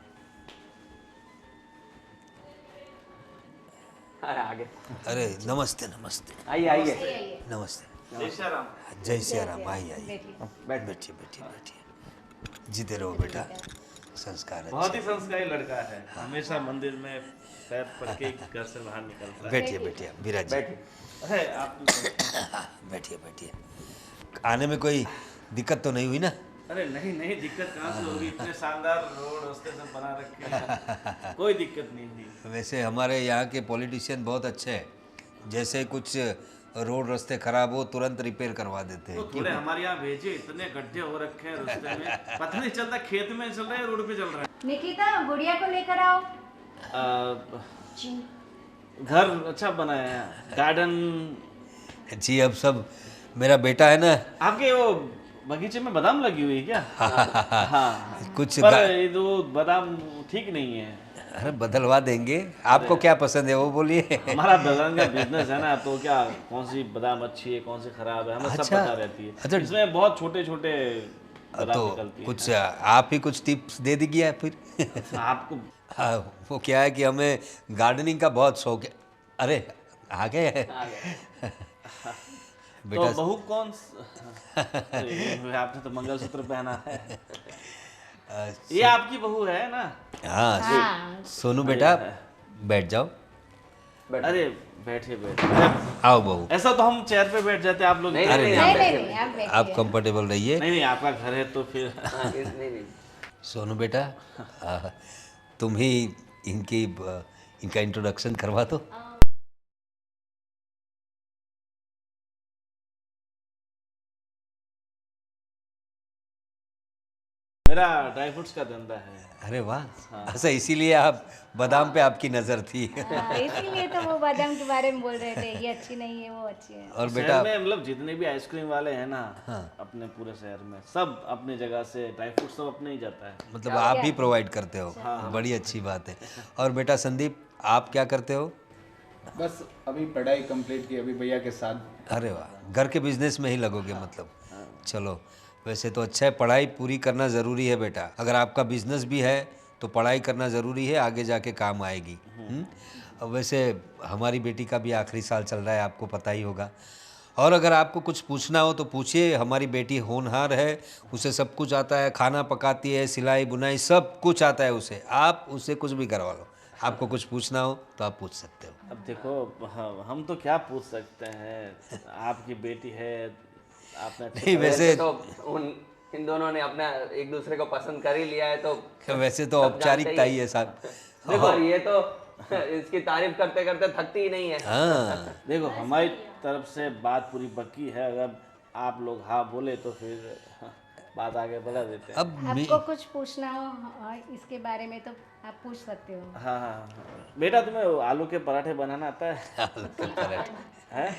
अरे आगे अरे नमस्ते नमस्ते आइए आइए। नमस्ते। जय श्री राम। जय सिया राम। आइए आइए, बैठिए बैठिए बैठिए। जीते रहो बेटा, संस्कार है। बहुत ही संस्कारी लड़का है, हमेशा मंदिर में पैर पड़ के घर से बाहर निकलता है। बैठिए बैठिए विराज जी। अरे आप बैठिए बैठिए। आने में कोई दिक्कत तो नहीं हुई ना? अरे नहीं नहीं, दिक्कत कहाँ से होगी, इतने शानदार रोड रास्ते सब बना रखे हैं, कोई दिक्कत नहीं हुई। वैसे हमारे यहाँ के पॉलिटिशियन बहुत अच्छे हैं, जैसे कुछ रोड रास्ते खराब हो तुरंत रिपेयर करवा देते हैं। तो थोड़े हमारे यहाँ भेजे, इतने गड्ढे हो रखे हैं रास्ते में, पता नहीं चलता खेत में चल रहे हैं रोड पे चल रहे हैं। निकिता गुड़िया को लेकर आओ। जी। घर अच्छा बनाया है, गार्डन। जी अब सब मेरा बेटा है ना। आपके वो बगीचे में बादाम लगी हुई है क्या? हाँ कुछ पर ये तो बादाम ठीक नहीं है। अरे बदलवा देंगे, आपको क्या पसंद है वो बोलिए। हमारा बादाम का बिजनेस है ना, तो क्या कौन सी बादाम अच्छी है कौन सी खराब है हमें सब अच्छा। पता रहती है। अच्छा। इसमें बहुत छोटे छोटे बादाम तो निकलती है। कुछ आप ही कुछ टिप्स दे दीजिए फिर। आपको हाँ, वो क्या है कि हमें गार्डनिंग का बहुत शौक है। अरे आ गए तो बहू कौन अरे, आपने तो मंगलसूत्र पहना है, ये आपकी बहू है ना? हाँ सोनू बेटा बैठ जाओ। अरे बैठिए बैठिए। आओ बहू। ऐसा तो हम चेयर पे बैठ जाते, आप लोग नहीं, अरे नहीं, नहीं, नहीं नहीं आप बैठिए। आप कंफर्टेबल रहिए। नहीं नहीं, आपका घर है तो फिर नहीं नहीं। सोनू बेटा तुम ही इनका इंट्रोडक्शन करवा दो। मेरा ड्राई फ्रूट्स का धंधा है। अरे वाह, अच्छा इसीलिए आप बादाम पे आपकी नज़र थी। हाँ, इसीलिए तो वो बादाम के बारे में बोल रहे थे, ये अच्छी नहीं है, वो अच्छी है। और शहर बेटा में मतलब जितने भी आइसक्रीम वाले हैं ना, अपने पूरे शहर में सब अपनी जगह से ड्राई फ्रूट सब अपने ही जाता है। मतलब आप ही प्रोवाइड करते हो, बड़ी अच्छी बात है। और बेटा संदीप, आप क्या करते हो? बस अभी पढ़ाई कंप्लीट की, अभी भैया के साथ। अरे वाह, घर के बिजनेस में ही लगोगे मतलब। चलो, वैसे तो अच्छा है, पढ़ाई पूरी करना ज़रूरी है बेटा। अगर आपका बिजनेस भी है तो पढ़ाई करना ज़रूरी है, आगे जाके काम आएगी। अब वैसे हमारी बेटी का भी आखिरी साल चल रहा है, आपको पता ही होगा। और अगर आपको कुछ पूछना हो तो पूछिए, हमारी बेटी होनहार है, उसे सब कुछ आता है, खाना पकाती है, सिलाई बुनाई सब कुछ आता है उसे। आप उससे कुछ भी करवा लो, आपको कुछ पूछना हो तो आप पूछ सकते हो। अब देखो हम तो क्या पूछ सकते हैं, आपकी बेटी है, आपने नहीं वैसे तो इन दोनों ने अपना एक दूसरे को पसंद कर ही लिया है, तो वैसे तो औपचारिकता ही है साहब। देखो ये तो इसकी तारीफ करते करते थकती ही नहीं है। हाँ, देखो हमारी तरफ से बात पूरी पक्की है, अगर आप लोग हाँ बोले तो फिर बात आगे बढ़ा देते हैं। अब आपको कुछ पूछना हो इसके बारे में तो आप पूछ सकते हो। हाँ हाँ हाँ। बेटा तुम्हें आलू के पराठे बनाना आता है? हैं?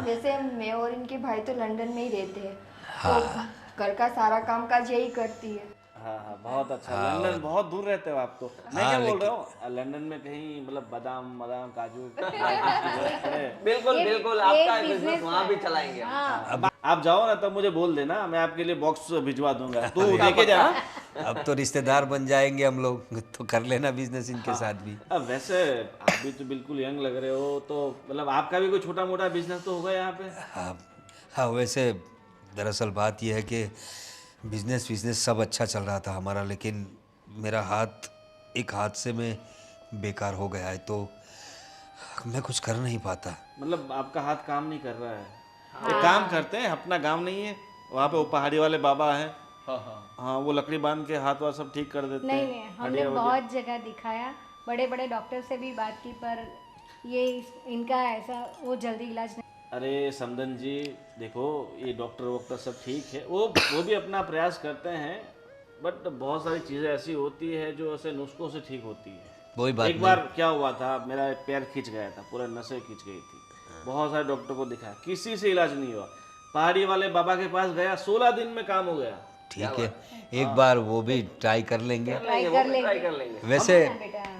जैसे मैं और इनके भाई तो लंदन में ही रहते हैं, तो घर का सारा काम काज यही करती है। हाँ हाँ, बहुत अच्छा। लंदन बहुत दूर रहते हो आप तो। मैं क्या बोल रहा हूँ, लंदन में कहीं मतलब बादाम बादाम काजू बिल्कुल बिल्कुल, आपका बिजनेस वहाँ भी चलाएंगे हम। अब आप जाओ ना तब मुझे बोल देना, मैं आपके लिए बॉक्स भिजवा दूंगा, तू लेके जा। अब तो रिश्तेदार बन जाएंगे हम लोग, तो कर लेना बिजनेस इनके साथ भी। अब वैसे आप भी तो बिल्कुल यंग लग रहे हो, तो मतलब आपका भी कोई छोटा मोटा बिजनेस तो होगा यहाँ पे? हाँ हाँ, वैसे दरअसल बात यह है कि बिजनेस सब अच्छा चल रहा था हमारा, लेकिन मेरा एक हादसे में बेकार हो गया है, तो मैं कुछ कर नहीं पाता। मतलब आपका हाथ काम नहीं कर रहा है? एक काम करते हैं, अपना गांव नहीं है वहाँ पे, वो पहाड़ी वाले बाबा हैं, हाँ वो लकड़ी बांध के हाथ वाथ सब ठीक कर देते हैं। नहीं हमने बहुत जगह दिखाया, बड़े बड़े डॉक्टर से भी बात की, पर ये इनका ऐसा वो जल्दी इलाज नहीं। अरे समदन जी देखो, ये डॉक्टर वॉक्टर सब ठीक है, वो भी अपना प्रयास करते हैं, बट बहुत सारी चीज़ें ऐसी होती है जो ऐसे नुस्खों से ठीक होती है। वही बात एक बार क्या हुआ था, मेरा पैर खींच गया था, पूरा नसें खींच गई थी, बहुत सारे डॉक्टर को दिखाया, किसी से इलाज नहीं हुआ। पहाड़ी वाले बाबा के पास गया, 16 दिन में काम हो गया। ठीक है, एक बार वो भी ट्राई कर लेंगे। ट्राई कर लेंगे।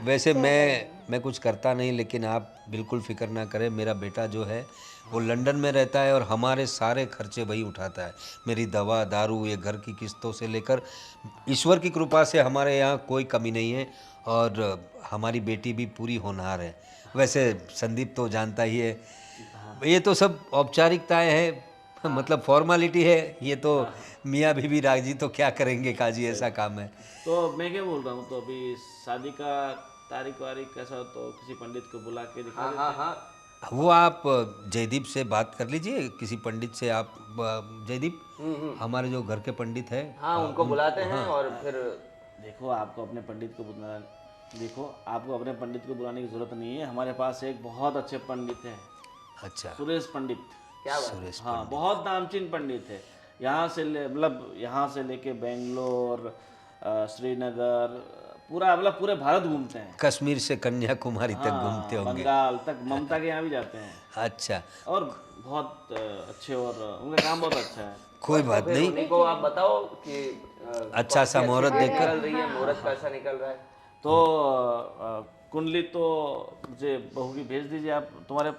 वैसे मैं कुछ करता नहीं, लेकिन आप बिल्कुल फिक्र ना करें, मेरा बेटा जो है वो लंदन में रहता है और हमारे सारे खर्चे वही उठाता है। मेरी दवा दारू, ये घर की किस्तों से लेकर, ईश्वर की कृपा से हमारे यहाँ कोई कमी नहीं है, और हमारी बेटी भी पूरी होनहार है। वैसे संदीप तो जानता ही है, ये तो सब औपचारिकताएं हैं, मतलब फॉर्मेलिटी है, ये तो मियाँ बीवी राजी तो क्या करेंगे काजी, ऐसा काम है। तो मैं क्या बोल रहा हूँ, तो अभी शादी का तारीख वारीख कैसा हो तो किसी पंडित को बुला के दिखा देते हैं। हाँ वो आप जयदीप से बात कर लीजिए, किसी पंडित से आप, जयदीप हमारे जो घर के पंडित हैं, हाँ उनको बुलाते हैं, और फिर देखो आपको अपने पंडित को बुलाने की जरूरत नहीं है, हमारे पास एक बहुत अच्छे पंडित हैं, अच्छा सुरेश पंडित। क्या बात है? सुरेश हाँ बहुत नामचीन पंडित है, यहाँ से लेके बेंगलोर, श्रीनगर, पूरा मतलब पूरे भारत घूमते हैं, कश्मीर से कन्याकुमारी तक घूमते होंगे। बंगाल तक, ममता के यहाँ भी जाते हैं, अच्छा, और बहुत अच्छे, और उनका काम बहुत अच्छा है। कोई बात नहीं, उन्हीं को आप बताओ कि अच्छा सा मुहूर्त देखकर। निकल रही है, मुहूर्त कैसा निकल रहा है। तो कुंडली तो मुझे बहू की भेज दीजिए, आप तुम्हारे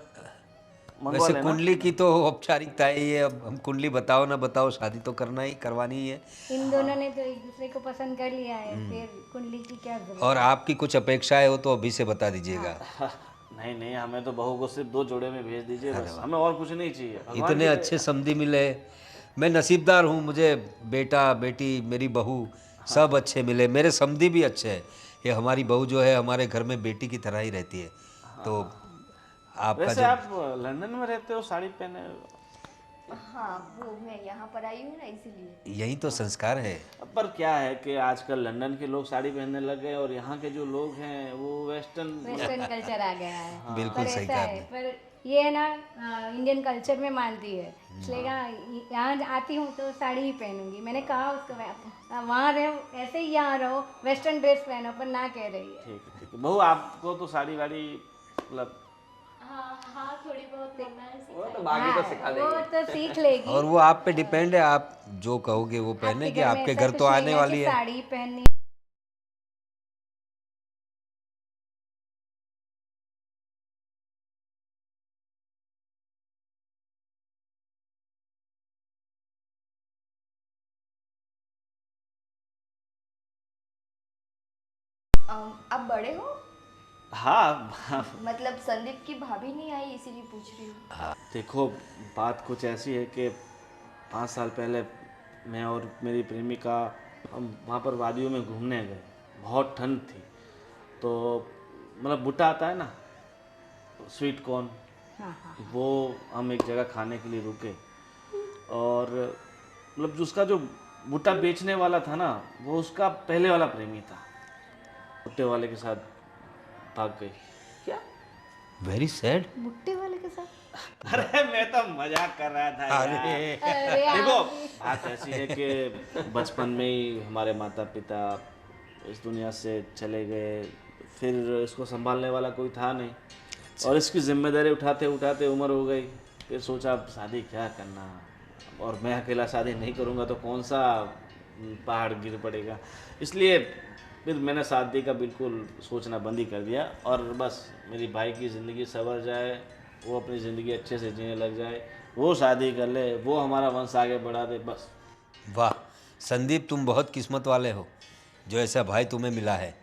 मंगवा वैसे लेना। कुंडली की तो औपचारिकता है ये, अब हम कुंडली बताओ ना बताओ, शादी तो करवानी ही है। इन दोनों ने तो एक दूसरे को पसंद कर लिया है, फिर कुंडली की क्या जरूरत। और आपकी कुछ अपेक्षाएं हो तो अभी से बता दीजिएगा। नहीं, हमें तो बहू को सिर्फ 2 जोड़े में भेज दीजिए बस, हमें और कुछ नहीं चाहिए। भगवान इतने की अच्छे समधी मिले, मैं नसीबदार हूँ, मुझे बेटा बेटी मेरी बहू सब अच्छे मिले, मेरे समधी भी अच्छे हैं। ये हमारी बहू जो है हमारे घर में बेटी की तरह ही रहती है। तो आपका वैसे जो आप लंदन में रहते हो, साड़ी पहने हो। हाँ वो मैं यहाँ पर आई हूँ ना, इसीलिए। यही तो संस्कार है। पर क्या है कि आजकल लंदन के लोग साड़ी पहनने लग गए, और यहाँ के जो लोग हैं वो वेस्टर्न कल्चर आ गया है। बिल्कुल पर सही ऐसा कहा है, आपने। पर ये है ना, इंडियन कल्चर में मानती है, इसलिए यहाँ आती हूँ तो साड़ी ही पहनूंगी। मैंने कहा उसको, वहाँ रहो ऐसे ही, यहाँ रहो वेस्टर्न ड्रेस पहनो, पर ना कह रही है। ठीक है। बहू आपको तो साड़ी वाड़ी मतलब हाँ थोड़ी बहुत करना है वो तो बाकी तो सिखा वो देंगे। तो सीख लेगी। और वो आप पे डिपेंड है, आप जो कहोगे वो पहने कि आपके घर तो आने वाली है। साड़ी पहननी। आप बड़े हो? हाँ मतलब संदीप की भाभी नहीं आई इसीलिए पूछ रही हूँ। देखो बात कुछ ऐसी है कि 5 साल पहले मैं और मेरी प्रेमिका हम वहाँ पर वादियों में घूमने गए। बहुत ठंड थी, तो मतलब भुट्टा आता है ना, स्वीट कॉर्न, वो हम एक जगह खाने के लिए रुके और मतलब उसका जो भुट्टा बेचने वाला था ना, वो उसका पहले वाला प्रेमी था। भुट्टे वाले के साथ भाग गई। क्या? Very sad. भुट्टे वाले के साथ? अरे मैं तो मजाक कर रहा था यार। देखो बात ऐसी है कि बचपन में ही हमारे माता पिता इस दुनिया से चले गए, फिर इसको संभालने वाला कोई था नहीं और इसकी जिम्मेदारी उठाते उठाते उम्र हो गई। फिर सोचा अब शादी क्या करना, और मैं अकेला शादी नहीं करूँगा तो कौन सा पहाड़ गिर पड़ेगा। इसलिए फिर मैंने शादी का बिल्कुल सोचना बंद ही कर दिया और बस मेरी भाई की ज़िंदगी संवर जाए, वो अपनी ज़िंदगी अच्छे से जीने लग जाए, वो शादी कर ले, वो हमारा वंश आगे बढ़ा दे, बस। वाह संदीप, तुम बहुत किस्मत वाले हो जो ऐसा भाई तुम्हें मिला है।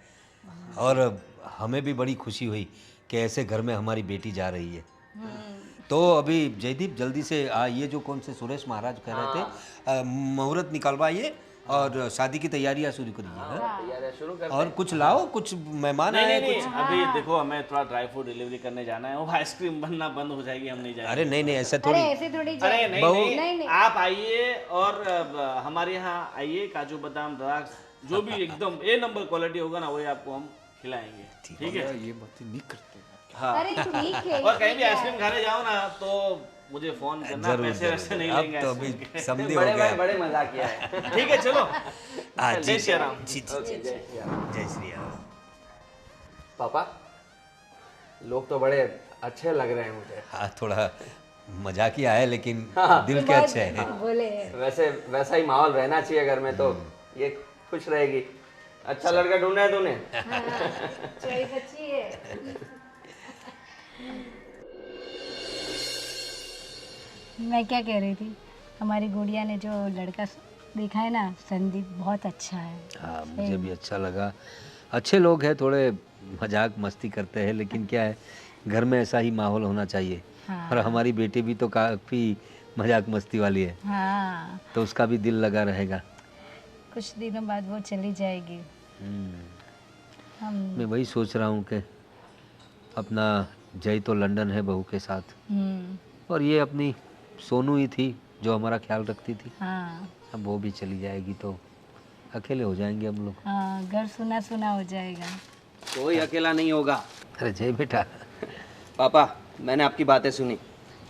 और हमें भी बड़ी खुशी हुई कि ऐसे घर में हमारी बेटी जा रही है। तो अभी जयदीप जल्दी से ये जो कौन से सुरेश महाराज कह रहे थे, मुहूर्त निकलवाइए और शादी की तैयारियां शुरू करिए। हाँ? तैयारियां शुरू कर। और कुछ लाओ, कुछ मेहमान आए नहीं, कुछ। अभी देखो हमें थोड़ा ड्राई फ्रूट डिलीवरी करने जाना है, वो आइसक्रीम बनना बंद हो जाएगी, हम नहीं जाएंगे। अरे नहीं ऐसा अरे थोड़ी। ऐसे थोड़ी अरे नहीं, बहू- नहीं, आप आइए और हमारे यहाँ आइए, काजू बादाम द्राक्ष जो भी एकदम ए नंबर क्वालिटी होगा ना, वही आपको हम खिलाएंगे। ठीक है? ये बातें नहीं करते। हाँ। अरे ठीक है। और कहीं भी आइसक्रीम खाने जाओ ना तो मुझे फोन करना, जरूर पैसे वैसे नहीं अब लेंगे तो आइसक्रीम अभी के। समझे हो बड़े भाई गया। बड़े मजाक किया है। ठीक है चलो। हाँ, जय श्री राम। जी जय श्री राम। पापा, लोग तो बड़े अच्छे लग रहे हैं मुझे। हाँ थोड़ा मजाकिया है लेकिन हाँ। दिल के अच्छे हैं। बोले वैसे वैसा ही माहौल रहना चाहिए घर में, तो ये खुश रहेगी। अच्छा लड़का ढूंढा है तूने? चॉइस अच्छी है। मैं क्या कह रही थी, हमारी गुड़िया ने जो लड़का देखा है ना, संदीप, बहुत अच्छा है। हाँ मुझे भी अच्छा लगा। अच्छे लोग हैं, थोड़े मजाक मस्ती करते हैं, लेकिन क्या है घर में ऐसा ही माहौल होना चाहिए। हाँ। और हमारी बेटी भी तो काफ़ी मजाक मस्ती वाली है, हाँ, तो उसका भी दिल लगा रहेगा। कुछ दिनों बाद वो चली जाएगी। हम मैं वही सोच रहा हूँ कि अपना जय तो लंदन है बहू के साथ, और ये अपनी सोनू ही थी जो हमारा ख्याल रखती थी। हाँ अब वो भी चली जाएगी तो अकेले हो जाएंगे हम लोग। हाँ, घर सुना सुना हो जाएगा। कोई अकेला नहीं होगा। अरे जय बेटा। पापा, मैंने आपकी बातें सुनी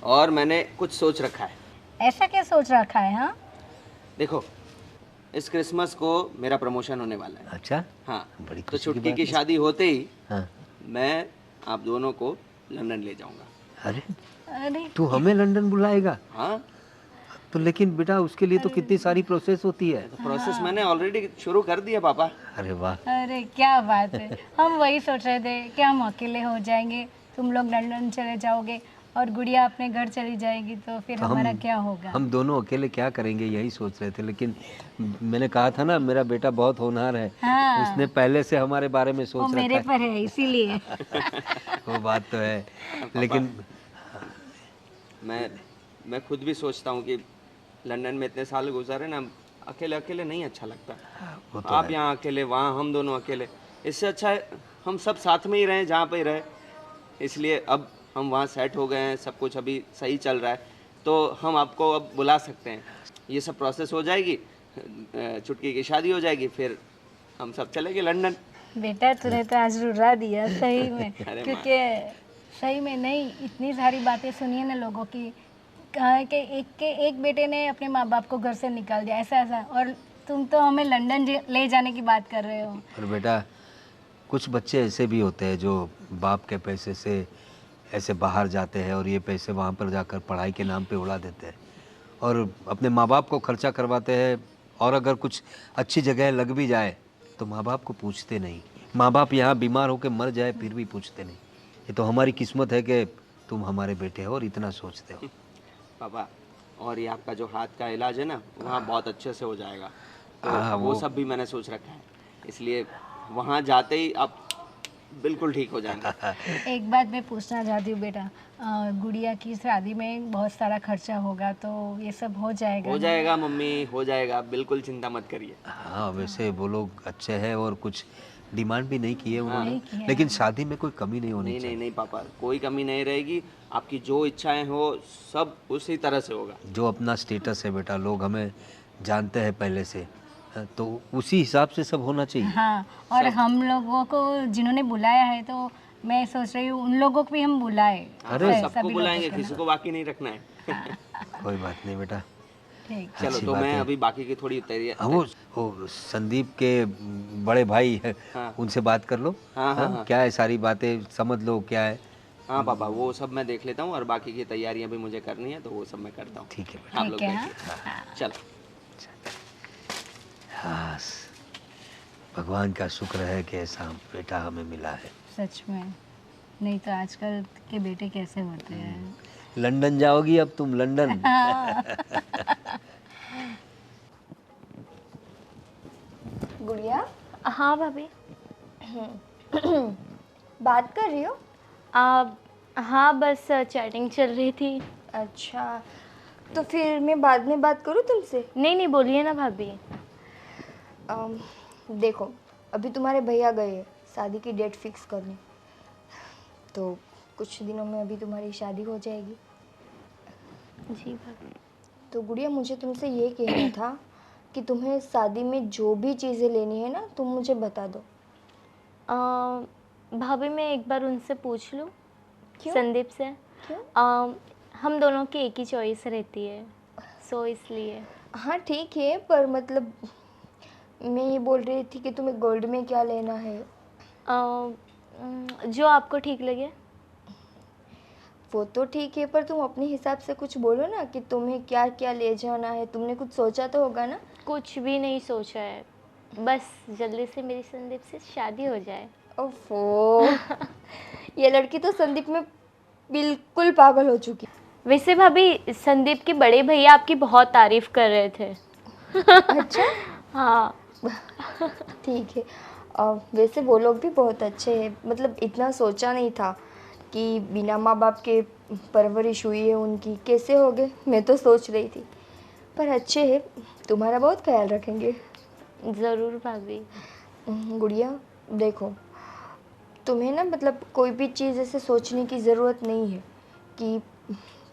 और मैंने कुछ सोच रखा है। ऐसा क्या सोच रखा है? हाँ, देखो, इस क्रिसमस को मेरा प्रमोशन होने वाला है। अच्छा, हाँ, बड़ी तो खुशी की छुटकी बात की है। शादी होते ही हाँ। मैं आप दोनों को लंदन ले जाऊंगा। अरे अरे तू हमें लंदन बुलाएगा? हाँ, तो लेकिन बेटा उसके लिए तो कितनी सारी प्रोसेस होती है। तो प्रोसेस मैंने ऑलरेडी शुरू कर दिया पापा। अरे वाह। अरे क्या बात है, हम वही सोच रहे थे कि हम अकेले हो जाएंगे, तुम लोग लंदन चले जाओगे और गुड़िया अपने घर चली जाएगी, तो फिर तो हमारा क्या होगा? हम दोनों अकेले क्या करेंगे यही सोच रहे थे, लेकिन मैंने कहा था ना मेरा बेटा बहुत होनहार है। हाँ। उसने पहले से हमारे बारे में वो सोच मेरे रखा पर है इसीलिए। है। वो बात तो है, लेकिन मैं खुद भी सोचता हूँ कि लंदन में इतने साल गुजारे ना, अकेले अकेले नहीं अच्छा लगता। वो तो आप है। यहाँ अकेले, वहाँ हम दोनों अकेले। इससे अच्छा है हम सब साथ में ही रहें जहाँ पे ही रहे। इसलिए अब हम वहाँ सेट हो गए हैं, सब कुछ अभी सही चल रहा है, तो हम आपको अब बुला सकते हैं। ये सब प्रोसेस हो जाएगी, छुटकी की शादी हो जाएगी, फिर हम सब चलेंगे लंदन। बेटा तूने तो आज रुला दिया सही में, अरे क्योंकि सही में नहीं, इतनी सारी बातें सुनी है ना लोगों की, कहा है कि एक बेटे ने अपने माँ बाप को घर से निकाल दिया, ऐसा ऐसा, और तुम तो हमें लंदन ले जाने की बात कर रहे हो। पर बेटा कुछ बच्चे ऐसे भी होते हैं जो बाप के पैसे से ऐसे बाहर जाते हैं और ये पैसे वहाँ पर जाकर पढ़ाई के नाम पे उड़ा देते हैं और अपने माँ बाप को खर्चा करवाते हैं और अगर कुछ अच्छी जगह लग भी जाए तो माँ बाप को पूछते नहीं। माँ बाप यहाँ बीमार होकर मर जाए फिर भी पूछते नहीं। ये तो हमारी किस्मत है कि तुम हमारे बेटे हो और इतना सोचते हो। पापा, और ये आपका जो हाथ का इलाज है ना, वहाँ बहुत अच्छे से हो जाएगा। तो हाँ, वो सब भी मैंने सोच रखा है, इसलिए वहाँ जाते ही आप बिल्कुल ठीक हो जाएंगे। एक बात मैं पूछना चाहती हूँ बेटा, गुड़िया की शादी में बहुत सारा खर्चा होगा तो ये सब हो जाएगा हो ना? जाएगा मम्मी, हो जाएगा, बिल्कुल चिंता मत करिए। हाँ वैसे वो लोग अच्छे हैं और कुछ डिमांड भी नहीं की है उन्होंने, नहीं किया लेकिन शादी में कोई कमी नहीं होनी नहीं चाहिए। नहीं नहीं पापा, कोई कमी नहीं रहेगी। आपकी जो इच्छाएं हो सब उसी तरह से होगा। जो अपना स्टेटस है बेटा, लोग हमें जानते हैं पहले से, तो उसी हिसाब से सब होना चाहिए। हाँ, और हम लोगों को जिन्होंने बुलाया है तो मैं सोच रही हूँ उन लोगों को भी हम बुलाए। अरे, सबको बुलाएंगे, किसी को बाकी नहीं रखना है। कोई बात नहीं बेटा। ठीक। चलो अच्छी तो बात मैं है। अभी बाकी की थोड़ी तैयारी। हाँ वो संदीप के बड़े भाई है, हाँ। उनसे बात कर लो। हाँ, हाँ, हाँ। क्या है सारी बातें समझ लो क्या है। हाँ पापा, वो सब मैं देख लेता हूँ और बाकी की तैयारियां भी मुझे करनी है, तो वो सब मैं करता हूँ। ठीक है बेटा। आप लोग ठीक है, देखिए। चलो। हाँ, भगवान का शुक्र है कि ऐसा बेटा हमें मिला है। सच में, नहीं तो आजकल के बेटे कैसे होते हैं। लंदन जाओगी अब तुम, लंदन? गुड़िया, हाँ भाभी। बात कर रही हो? हाँ बस चैटिंग चल रही थी। अच्छा, तो फिर मैं बाद में बात करूँ तुमसे? नहीं नहीं, बोलिए ना भाभी। देखो, अभी तुम्हारे भैया गए हैं शादी की डेट फिक्स करने, तो कुछ दिनों में अभी तुम्हारी शादी हो जाएगी। जी भाभी। तो गुड़िया, मुझे तुमसे ये कहना था कि तुम्हें शादी में जो भी चीज़ें लेनी है ना, तुम मुझे बता दो। भाभी मैं एक बार उनसे पूछ लूँ? क्यों? संदीप से। क्यों? हम दोनों की एक ही चॉइस रहती है, सो इसलिए। हाँ ठीक है, पर मतलब मैं ये बोल रही थी कि तुम्हें गोल्ड में क्या लेना है। जो आपको ठीक लगे। वो तो ठीक है, पर तुम अपने हिसाब से कुछ बोलो ना कि तुम्हें क्या क्या ले जाना है। तुमने कुछ सोचा तो होगा ना? कुछ भी नहीं सोचा है, बस जल्दी से मेरी संदीप से शादी हो जाए। ओफो, ये लड़की तो संदीप में बिल्कुल पागल हो चुकी। वैसे भाभी संदीप के बड़े भैया आपकी बहुत तारीफ कर रहे थे। अच्छा, हाँ। ठीक है। वैसे वो लोग भी बहुत अच्छे हैं, मतलब इतना सोचा नहीं था कि बिना माँ बाप के परवरिश हुई है उनकी, कैसे हो गए मैं तो सोच रही थी। पर अच्छे हैं, तुम्हारा बहुत ख्याल रखेंगे। ज़रूर भाभी। गुड़िया देखो, तुम्हें ना मतलब कोई भी चीज़ ऐसे सोचने की ज़रूरत नहीं है कि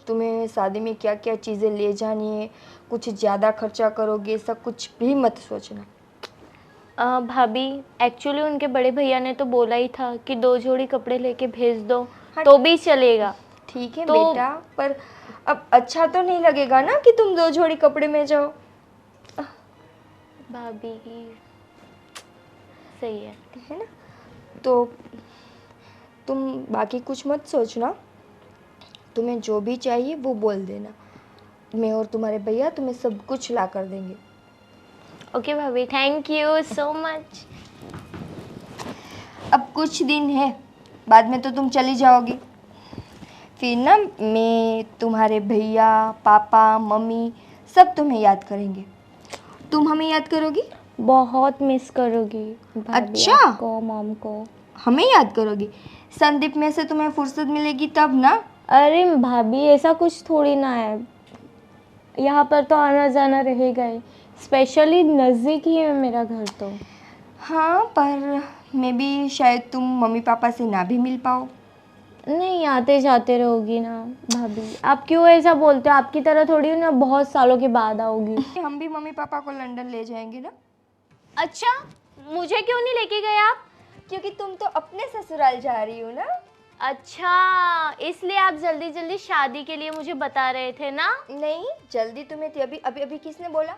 तुम्हें शादी में क्या क्या चीज़ें ले जानी है, कुछ ज़्यादा खर्चा करोगे, ऐसा कुछ भी मत सोचना। भाभी एक्चुअली उनके बड़े भैया ने तो बोला ही था कि 2 जोड़ी कपड़े लेके भेज दो। हाँ, तो भी चलेगा। ठीक है तो बेटा, पर अब अच्छा तो नहीं लगेगा ना कि तुम 2 जोड़ी कपड़े में जाओ। भाभी सही है ना? तो तुम बाकी कुछ मत सोचना, तुम्हें जो भी चाहिए वो बोल देना, मैं और तुम्हारे भैया तुम्हें सब कुछ ला कर देंगे। ओके भाभी, थैंक यू सो मच। अब कुछ दिन है, बाद में तो तुम चली जाओगी, फिर ना मैं, तुम्हारे भैया, पापा, मम्मी सब तुम्हें याद करेंगे। तुम हमें याद करोगी? बहुत मिस करोगी भाभी। अच्छा? आपको, मॉम को। हमें याद करोगी? संदीप में से तुम्हें फुर्सत मिलेगी तब ना। अरे भाभी ऐसा कुछ थोड़ी ना है, यहाँ पर तो आना जाना रहेगा ही, स्पेशली नज़दीक ही है मेरा घर तो। हाँ, पर मैं भी शायद तुम मम्मी पापा से ना भी मिल पाओ। नहीं, आते जाते रहोगी ना भाभी, आप क्यों ऐसा बोलते हो? आपकी तरह थोड़ी ना बहुत सालों के बाद आओगी। हम भी मम्मी पापा को लंदन ले जाएंगे ना। अच्छा, मुझे क्यों नहीं लेके गए आप? क्योंकि तुम तो अपने ससुराल जा रही हो ना। अच्छा, इसलिए आप जल्दी जल्दी शादी के लिए मुझे बता रहे थे ना? नहीं, जल्दी तुम्हें थी। अभी अभी अभी किसने बोला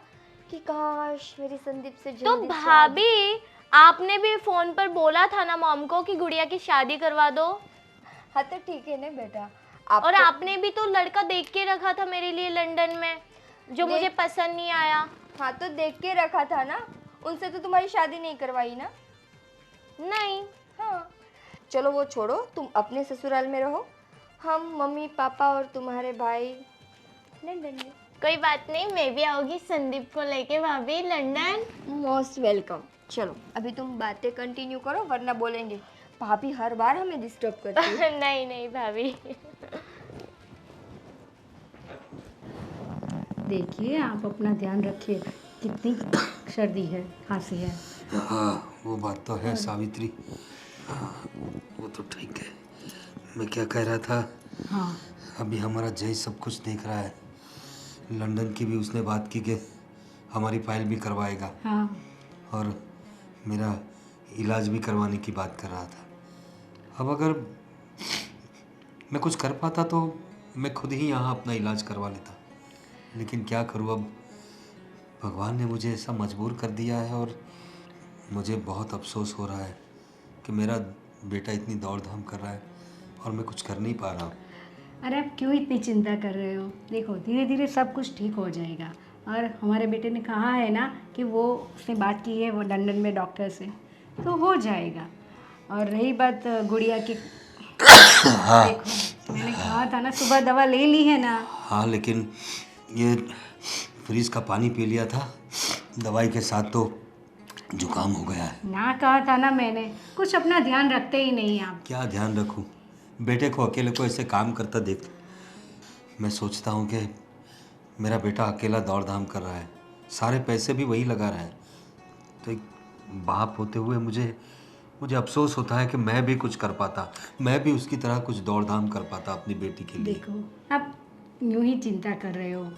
कि काश मेरी संदीप से तो जल्दी भाभी आपने भी फ़ोन पर बोला था ना मॉम को कि गुड़िया की शादी करवा दो। हाँ तो ठीक है ना बेटा, और आपने भी तो लड़का देख के रखा था मेरे लिए लंदन में, जो मुझे पसंद नहीं आया। हाँ तो देख के रखा था ना, उनसे तो तुम्हारी शादी नहीं करवाई ना। नहीं। हाँ चलो वो छोड़ो, तुम अपने ससुराल में रहो, हम मम्मी पापा और तुम्हारे भाई लंदन में। कोई बात नहीं, मैं भी आऊंगी संदीप को लेके भाभी लंदन। Most welcome. चलो अभी तुम बातें कंटिन्यू करो, वरना बोलेंगे भाभी हर बार हमें डिस्टर्ब करती है। नहीं नहीं भाभी। देखिए आप अपना ध्यान रखिए, कितनी सर्दी है, खांसी है। हाँ वो बात तो है सावित्री, हाँ, वो तो ठीक है। मैं क्या कह रहा था, हाँ अभी हमारा जय सब कुछ देख रहा है, लंदन की भी उसने बात की कि हमारी फाइल भी करवाएगा हाँ और मेरा इलाज भी करवाने की बात कर रहा था। अब अगर मैं कुछ कर पाता तो मैं खुद ही यहाँ अपना इलाज करवा लेता, लेकिन क्या करूँ, अब भगवान ने मुझे ऐसा मजबूर कर दिया है और मुझे बहुत अफसोस हो रहा है कि मेरा बेटा इतनी दौड़ धाम कर रहा है और मैं कुछ कर नहीं पा रहा हूँ। अरे आप क्यों इतनी चिंता कर रहे हो, देखो धीरे धीरे सब कुछ ठीक हो जाएगा। और हमारे बेटे ने कहा है ना कि वो उसने बात की है वो लंदन में डॉक्टर से, तो हो जाएगा। और रही बात गुड़िया की, देखो मैंने कहा था ना सुबह दवा ले ली है ना। हाँ लेकिन ये फ्रिज का पानी पी लिया था दवाई के साथ तो जुकाम हो गया है। ना कहा था ना मैंने, कुछ अपना ध्यान रखते ही नहीं आप। क्या ध्यान रखूं, बेटे को अकेले को ऐसे काम करता देख मैं सोचता हूँ कि मेरा बेटा अकेला दौड़ धाम कर रहा है, सारे पैसे भी वही लगा रहा है, तो एक बाप होते हुए मुझे अफसोस होता है कि मैं भी कुछ कर पाता, मैं भी उसकी तरह कुछ दौड़ धाम कर पाता अपनी बेटी के लिए। देखो आप यूं ही चिंता कर रहे हो,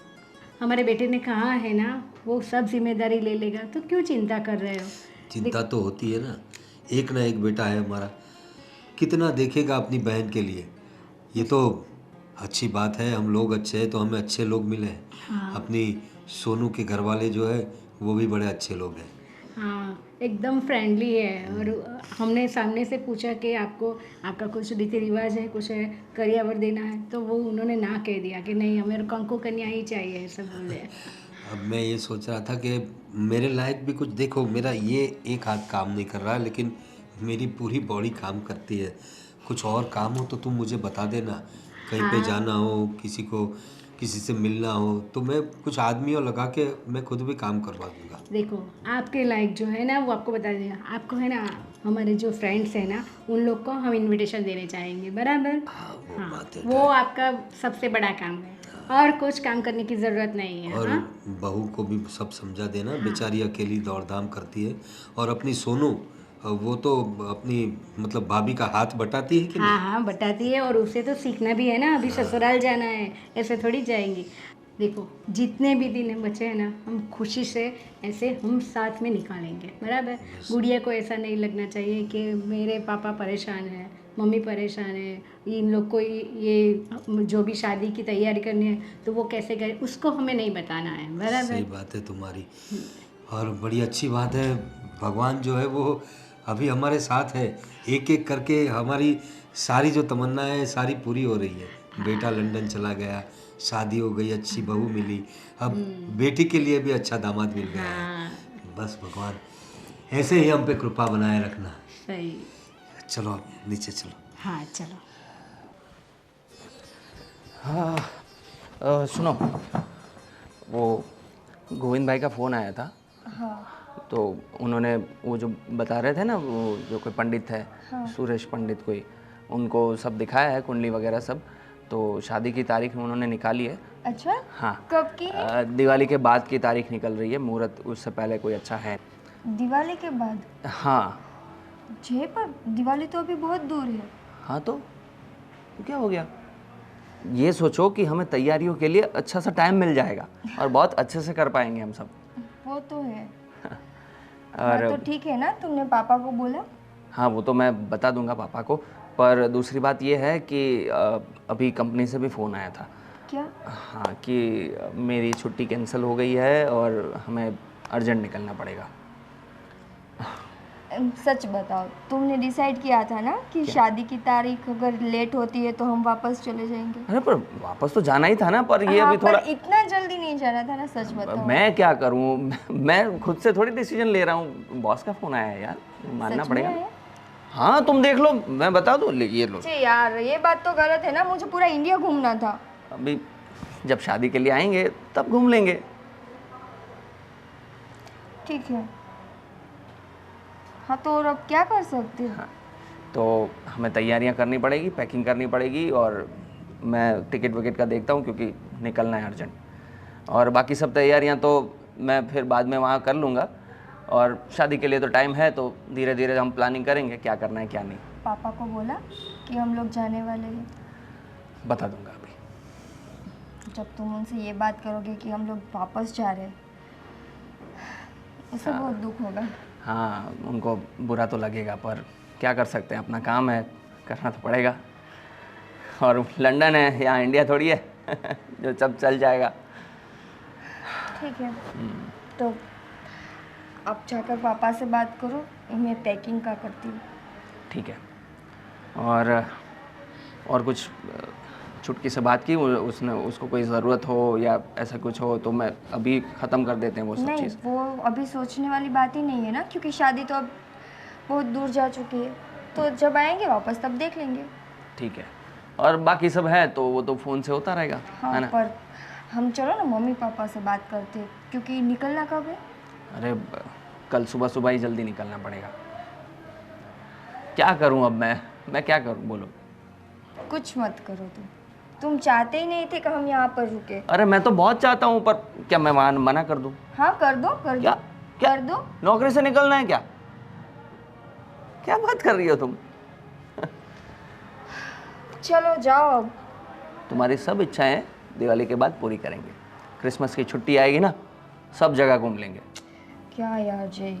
हमारे बेटे ने कहा है ना वो सब जिम्मेदारी ले लेगा, तो क्यों चिंता कर रहे हो। चिंता तो होती है ना, एक ना एक बेटा है हमारा, कितना देखेगा अपनी बहन के लिए। ये तो अच्छी बात है, हम लोग अच्छे हैं तो हमें अच्छे लोग मिले हैं। हाँ। अपनी सोनू के घर वाले जो है वो भी बड़े अच्छे लोग हैं। हाँ एकदम फ्रेंडली है। और हमने सामने से पूछा कि आपका कुछ रीति रिवाज है, कुछ है करियावर देना है, तो वो उन्होंने ना कह दिया कि नहीं हमें कंकु कन्या ही चाहिए, सब बोले। अब मैं ये सोच रहा था कि मेरे लायक भी कुछ देखो, मेरा ये एक हाथ काम नहीं कर रहा लेकिन मेरी पूरी बॉडी काम करती है। कुछ और काम हो तो तुम मुझे बता देना, कहीं पे जाना हो, किसी से मिलना हो तो मैं कुछ आदमियों लगा के मैं खुद भी काम करवा दूंगा। देखो आपके लायक जो है ना वो आपको बता देगा, आपको है ना हमारे जो फ्रेंड्स हैं ना उन लोग को हम इनविटेशन देने चाहेंगे, बराबर। वो बात है। वो आपका सबसे बड़ा काम है, और कुछ काम करने की ज़रूरत नहीं है। और हाँ? बहू को भी सब समझा देना, बेचारी अकेली दौड़ धाम करती है। और अपनी सोनू वो तो अपनी मतलब भाभी का हाथ बटाती है कि हाँ हाँ बताती है, और उसे तो सीखना भी है ना, अभी ससुराल जाना है, ऐसे थोड़ी जाएंगी। देखो जितने भी दिन बचे हैं ना हम खुशी से ऐसे हम साथ में निकालेंगे, बराबर। गुड़िया को ऐसा नहीं लगना चाहिए कि मेरे पापा परेशान हैं, मम्मी परेशान है, इन लोग को ये जो भी शादी की तैयारी करनी है तो वो कैसे करें, उसको हमें नहीं बताना है, बराबर। सही बात है तुम्हारी। और बड़ी अच्छी बात है, भगवान जो है वो अभी हमारे साथ है, एक एक करके हमारी सारी जो तमन्नाएं हैं सारी पूरी हो रही है। बेटा लंदन चला गया, शादी हो गई, अच्छी बहू मिली, अब बेटी के लिए भी अच्छा दामाद मिल गया है। बस भगवान ऐसे ही हम पे कृपा बनाए रखना। सही। चलो अब नीचे चलो। हाँ चलो। हाँ सुनो, वो गोविंद भाई का फ़ोन आया था। हाँ तो उन्होंने वो जो बता रहे थे ना, वो जो कोई पंडित है, सुरेश पंडित कोई, उनको सब दिखाया है कुंडली वगैरह सब, तो शादी की तारीख उन्होंने निकाली है। अच्छा हाँ कब की? दिवाली के बाद की तारीख निकल रही है, मुहूर्त उससे पहले कोई अच्छा है। दिवाली के बाद? हाँ। जे पर दिवाली तो अभी बहुत दूर है। हाँ तो क्या हो गया, ये सोचो कि हमें तैयारियों के लिए अच्छा सा टाइम मिल जाएगा और बहुत अच्छे से कर पाएंगे हम सब। वो तो है। और तो ठीक है ना, तुमने पापा को बोला? हाँ वो तो मैं बता दूंगा पापा को, पर दूसरी बात ये है कि अभी कंपनी से भी फ़ोन आया था। क्या? हाँ कि मेरी छुट्टी कैंसिल हो गई है और हमें अर्जेंट निकलना पड़ेगा। सच बताओ, तुमने डिसाइड किया था ना कि शादी की तारीख अगर लेट होती है तो हम वापस चले जाएंगे। अरे पर वापस तो जाना ही था ना, पर ये हाँ, अभी थोड़ा पर इतना जल्दी नहीं जाना था ना, सच बताओ। मैं क्या करूं, मैं खुद से थोड़ी डिसीजन ले रहा हूँ, बॉस का फोन आया है यार, मानना सच में पड़ेगा। आया? हाँ तुम देख लो, मैं बता दूं, ये लो। छे यार, ये बात तो गलत है ना, मुझे पूरा इंडिया घूमना था। अभी जब शादी के लिए आएंगे तब घूम लेंगे। ठीक है। हाँ, तो और अब क्या कर सकते हैं? तो हमें तैयारियां करनी पड़ेगी, पैकिंग करनी पड़ेगी, और मैं टिकट विकेट का देखता हूँ क्योंकि निकलना है अर्जेंट। और बाकी सब तैयारियां तो मैं फिर बाद में वहाँ कर लूँगा, और शादी के लिए तो टाइम है, तो धीरे धीरे हम प्लानिंग करेंगे क्या करना है क्या नहीं। पापा को बोला कि हम लोग जाने वाले हैं? बता दूंगा अभी। जब तुम उनसे ये बात करोगे कि हम लोग वापस जा रहे हैं, उसे बहुत दुख होगा। हाँ उनको बुरा तो लगेगा, पर क्या कर सकते हैं, अपना काम है, करना तो पड़ेगा। और लंदन है, यहाँ इंडिया थोड़ी है जो सब चल जाएगा। ठीक है, तो आप जाकर पापा से बात करो, मैं पैकिंग का करती हूँ। ठीक है। और कुछ छुटकी से बात की उसने, उसको कोई ज़रूरत हो या ऐसा कुछ हो तो मैं अभी ख़त्म कर देते हैं वो सब नहीं, चीज़। वो अभी सोचने वाली बात ही नहीं है ना, क्योंकि शादी तो अब बहुत दूर जा चुकी है, तो जब आएंगे वापस तब देख लेंगे। ठीक है, और बाकी सब है तो वो तो फ़ोन से होता रहेगा, हाँ, है ना। पर हम चलो ना मम्मी पापा से बात करते हैं, क्योंकि निकलना कब है? अरे कल सुबह सुबह ही जल्दी निकलना पड़ेगा। क्या करूं अब मैं क्या करूं बोलो। कुछ मत करो तुम चाहते ही नहीं थे कि हम यहाँ पर रुके। अरे मैं तो बहुत चाहता हूं, पर क्या मैं वहां मना कर दूं? हाँ, कर दो क्या कर दो। नौकरी से निकलना है क्या? क्या बात कर रही हो तुम? चलो जाओ अब। तुम्हारी सब इच्छाएं दिवाली के बाद पूरी करेंगे। क्रिसमस की छुट्टी आएगी ना, सब जगह घूम लेंगे। क्या यार जय,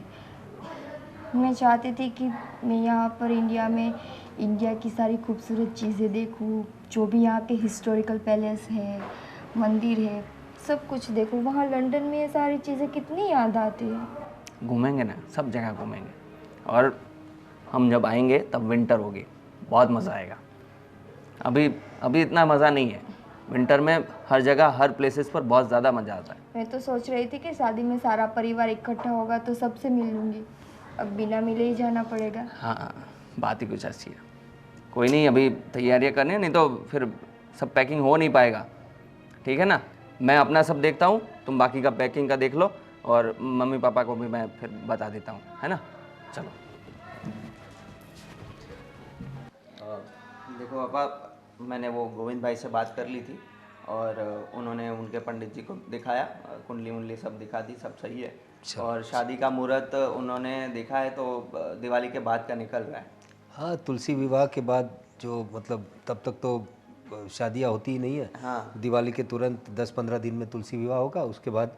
मैं चाहती थी कि मैं यहाँ पर इंडिया में इंडिया की सारी खूबसूरत चीज़ें देखूँ, जो भी यहाँ पे हिस्टोरिकल पैलेस है, मंदिर है, सब कुछ देखूँ। वहाँ लंदन में ये सारी चीज़ें कितनी याद आती है। घूमेंगे ना, सब जगह घूमेंगे, और हम जब आएंगे तब विंटर होगी, बहुत मज़ा आएगा। अभी इतना मज़ा नहीं है। विंटर में हर जगह हर प्लेसेस पर बहुत ज़्यादा मज़ा आता है। मैं तो सोच रही थी कि शादी में सारा परिवार इकट्ठा होगा तो सबसे मिल लूँगी, अब बिना मिले ही जाना पड़ेगा। हाँ, बात ही कुछ ऐसी है। कोई नहीं, अभी तैयारियां करनी है, नहीं तो फिर सब पैकिंग हो नहीं पाएगा। ठीक है ना, मैं अपना सब देखता हूँ, तुम बाकी का पैकिंग का देख लो, और मम्मी पापा को भी मैं फिर बता देता हूँ, है ना। चलो। देखो पापा, मैंने वो गोविंद भाई से बात कर ली थी, और उन्होंने उनके पंडित जी को दिखाया, कुंडली उंडली सब दिखा दी, सब सही है। और शादी का मुहूर्त उन्होंने देखा है तो दिवाली के बाद का निकल रहा है। हाँ, तुलसी विवाह के बाद जो मतलब तब तक तो शादियाँ होती ही नहीं है। हाँ। दिवाली के तुरंत 10-15 दिन में तुलसी विवाह होगा, उसके बाद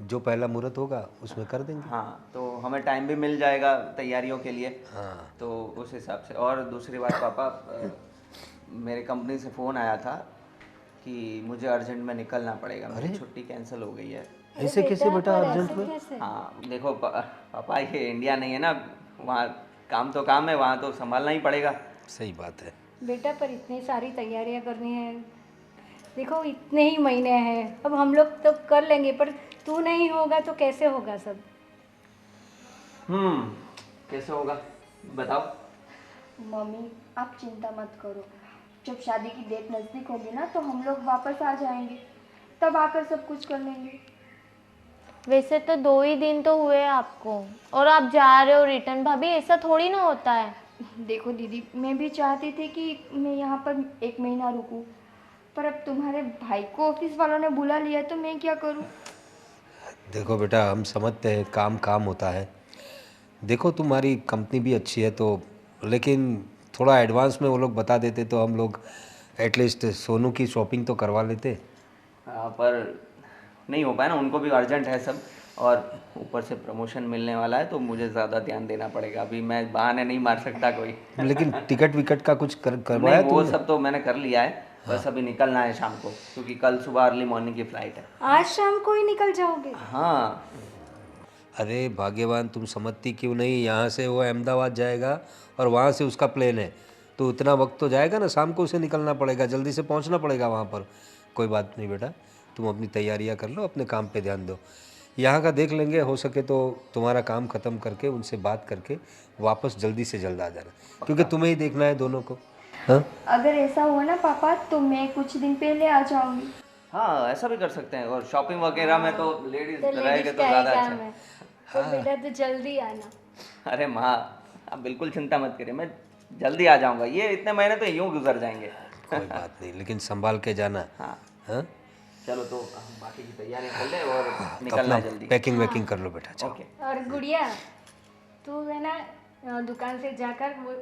जो पहला मुहूर्त होगा उसमें कर देंगे। हाँ, तो हमें टाइम भी मिल जाएगा तैयारियों के लिए। हाँ। तो उस हिसाब से। और दूसरी बात पापा, मेरे कंपनी से फ़ोन आया था कि मुझे अर्जेंट में निकलना पड़ेगा, मेरी छुट्टी कैंसिल हो गई है। ऐसे कैसे बेटा अर्जेंट में? हाँ देखो पापा, ये इंडिया नहीं है ना, वहाँ काम तो काम है, वहाँ तो संभालना ही पड़ेगा। सही बात है बेटा, पर इतनी सारी तैयारियां करनी है। देखो इतने ही महीने हैं, अब हम लोग तो कर लेंगे, पर तू नहीं होगा तो कैसे होगा सब? कैसे होगा बताओ। मम्मी आप चिंता मत करो, जब शादी की डेट नज़दीक होगी ना तो हम लोग वापस आ जाएंगे, तब आकर सब कुछ कर लेंगे। वैसे तो 2 ही दिन तो हुए आपको, और आप जा रहे हो रिटर्न। भाभी ऐसा थोड़ी ना होता है। देखो दीदी, मैं भी चाहती थी कि मैं यहाँ पर 1 महीना रुकूं, पर अब तुम्हारे भाई को ऑफिस वालों ने बुला लिया तो मैं क्या करूँ। देखो बेटा, हम समझते हैं काम काम होता है। देखो तुम्हारी कंपनी भी अच्छी है तो, लेकिन थोड़ा एडवांस में वो लोग बता देते तो हम लोग एटलीस्ट सोनू की शॉपिंग तो करवा लेते। हाँ, पर नहीं हो पाया ना, उनको भी अर्जेंट है सब, और ऊपर से प्रमोशन मिलने वाला है तो मुझे ज़्यादा ध्यान देना पड़ेगा। अभी मैं बहाने नहीं मार सकता कोई। लेकिन टिकट विकट का कुछ करवाया नहीं, वो तुमने? सब तो मैंने कर लिया है, बस अभी निकलना है शाम को, क्योंकि कल सुबह अर्ली मॉर्निंग की फ़्लाइट है। आज शाम को ही निकल जाओगे? हाँ। अरे भाग्यवान, तुम समझती क्यों नहीं? यहाँ से वो अहमदाबाद जाएगा और वहाँ से उसका प्लेन है, तो उतना वक्त तो जाएगा ना, शाम को उसे निकलना पड़ेगा, जल्दी से पहुँचना पड़ेगा वहाँ पर। कोई बात नहीं बेटा, तुम अपनी तैयारियाँ कर लो, अपने काम पे ध्यान दो। यहाँ का देख लेंगे, हो सके तो तुम्हारा काम ख़त्म करके उनसे बात करके वापस जल्दी से जल्द आ जाना, क्योंकि तुम्हें ही देखना है दोनों को। हाँ अगर ऐसा हुआ ना पापा तो मैं कुछ दिन पहले आ जाऊंगी। हाँ ऐसा भी कर सकते हैं, और शॉपिंग वगैरह में तो लेडीज तो रहेंगे लेडीज तो का ही ज़्यादा काम अच्छा है। है। तो बेटा तो जल्दी आना। अरे माँ, आप बिल्कुल चिंता मत करिए, मैं जल्दी आ जाऊंगा। ये इतने महीने तो यूं गुजर जाएंगे। कोई बात नहीं, लेकिन संभाल के जाना। हाँ हाँ चलो, तो हम बाकी की तैयारी कर लें और तो निकलना अपना है जल्दी। पैकिंग वैकिंग कर लो बेटा, चलो। ओके। और गुड़िया, तू है ना दुकान से जाकर वो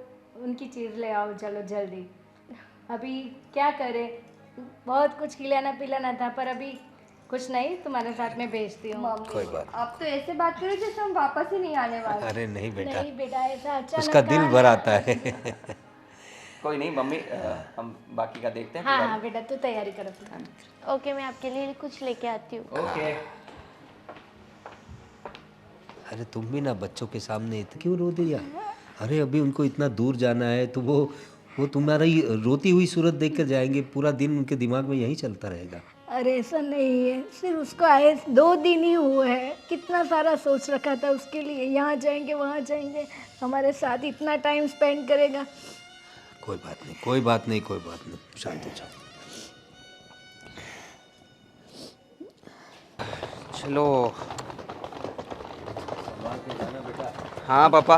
उनकी चीज़ ले आओ, चलो जल्दी। अभी क्या करे, बहुत कुछ खिलाना पिलाना था, पर अभी कुछ नहीं, तुम्हारे साथ में भेजती हूँ। कोई बात आप तो ऐसे बात करो जैसे हम वापस ही नहीं आने वाले। अरे नहीं बेटा, नहीं बेटा, ऐसा अचानक उसका दिल भर आता है। कोई नहीं मम्मी, हम बाकी का देखते हैं। हाँ हाँ बेटा, तू तैयारी करो फिर। ओके, मैं आपके लिए कुछ लेके आती हूँ। ओके। अरे तुम भी ना बच्चों के सामने इतना क्यों रो दिया? अरे अभी उनको इतना दूर जाना है, तो वो तुम्हारी रोती हुई सूरत देख कर जाएंगे, पूरा दिन उनके दिमाग में यही चलता रहेगा। अरे ऐसा नहीं है, सिर्फ उसको आए 2 दिन ही हुए हैं, कितना सारा सोच रखा था उसके लिए, यहाँ जाएंगे वहाँ जाएंगे, हमारे साथ इतना टाइम स्पेंड करेगा। कोई बात नहीं, कोई बात नहीं, कोई बात नहीं, शांत हो जाओ। चलो। हाँ पापा,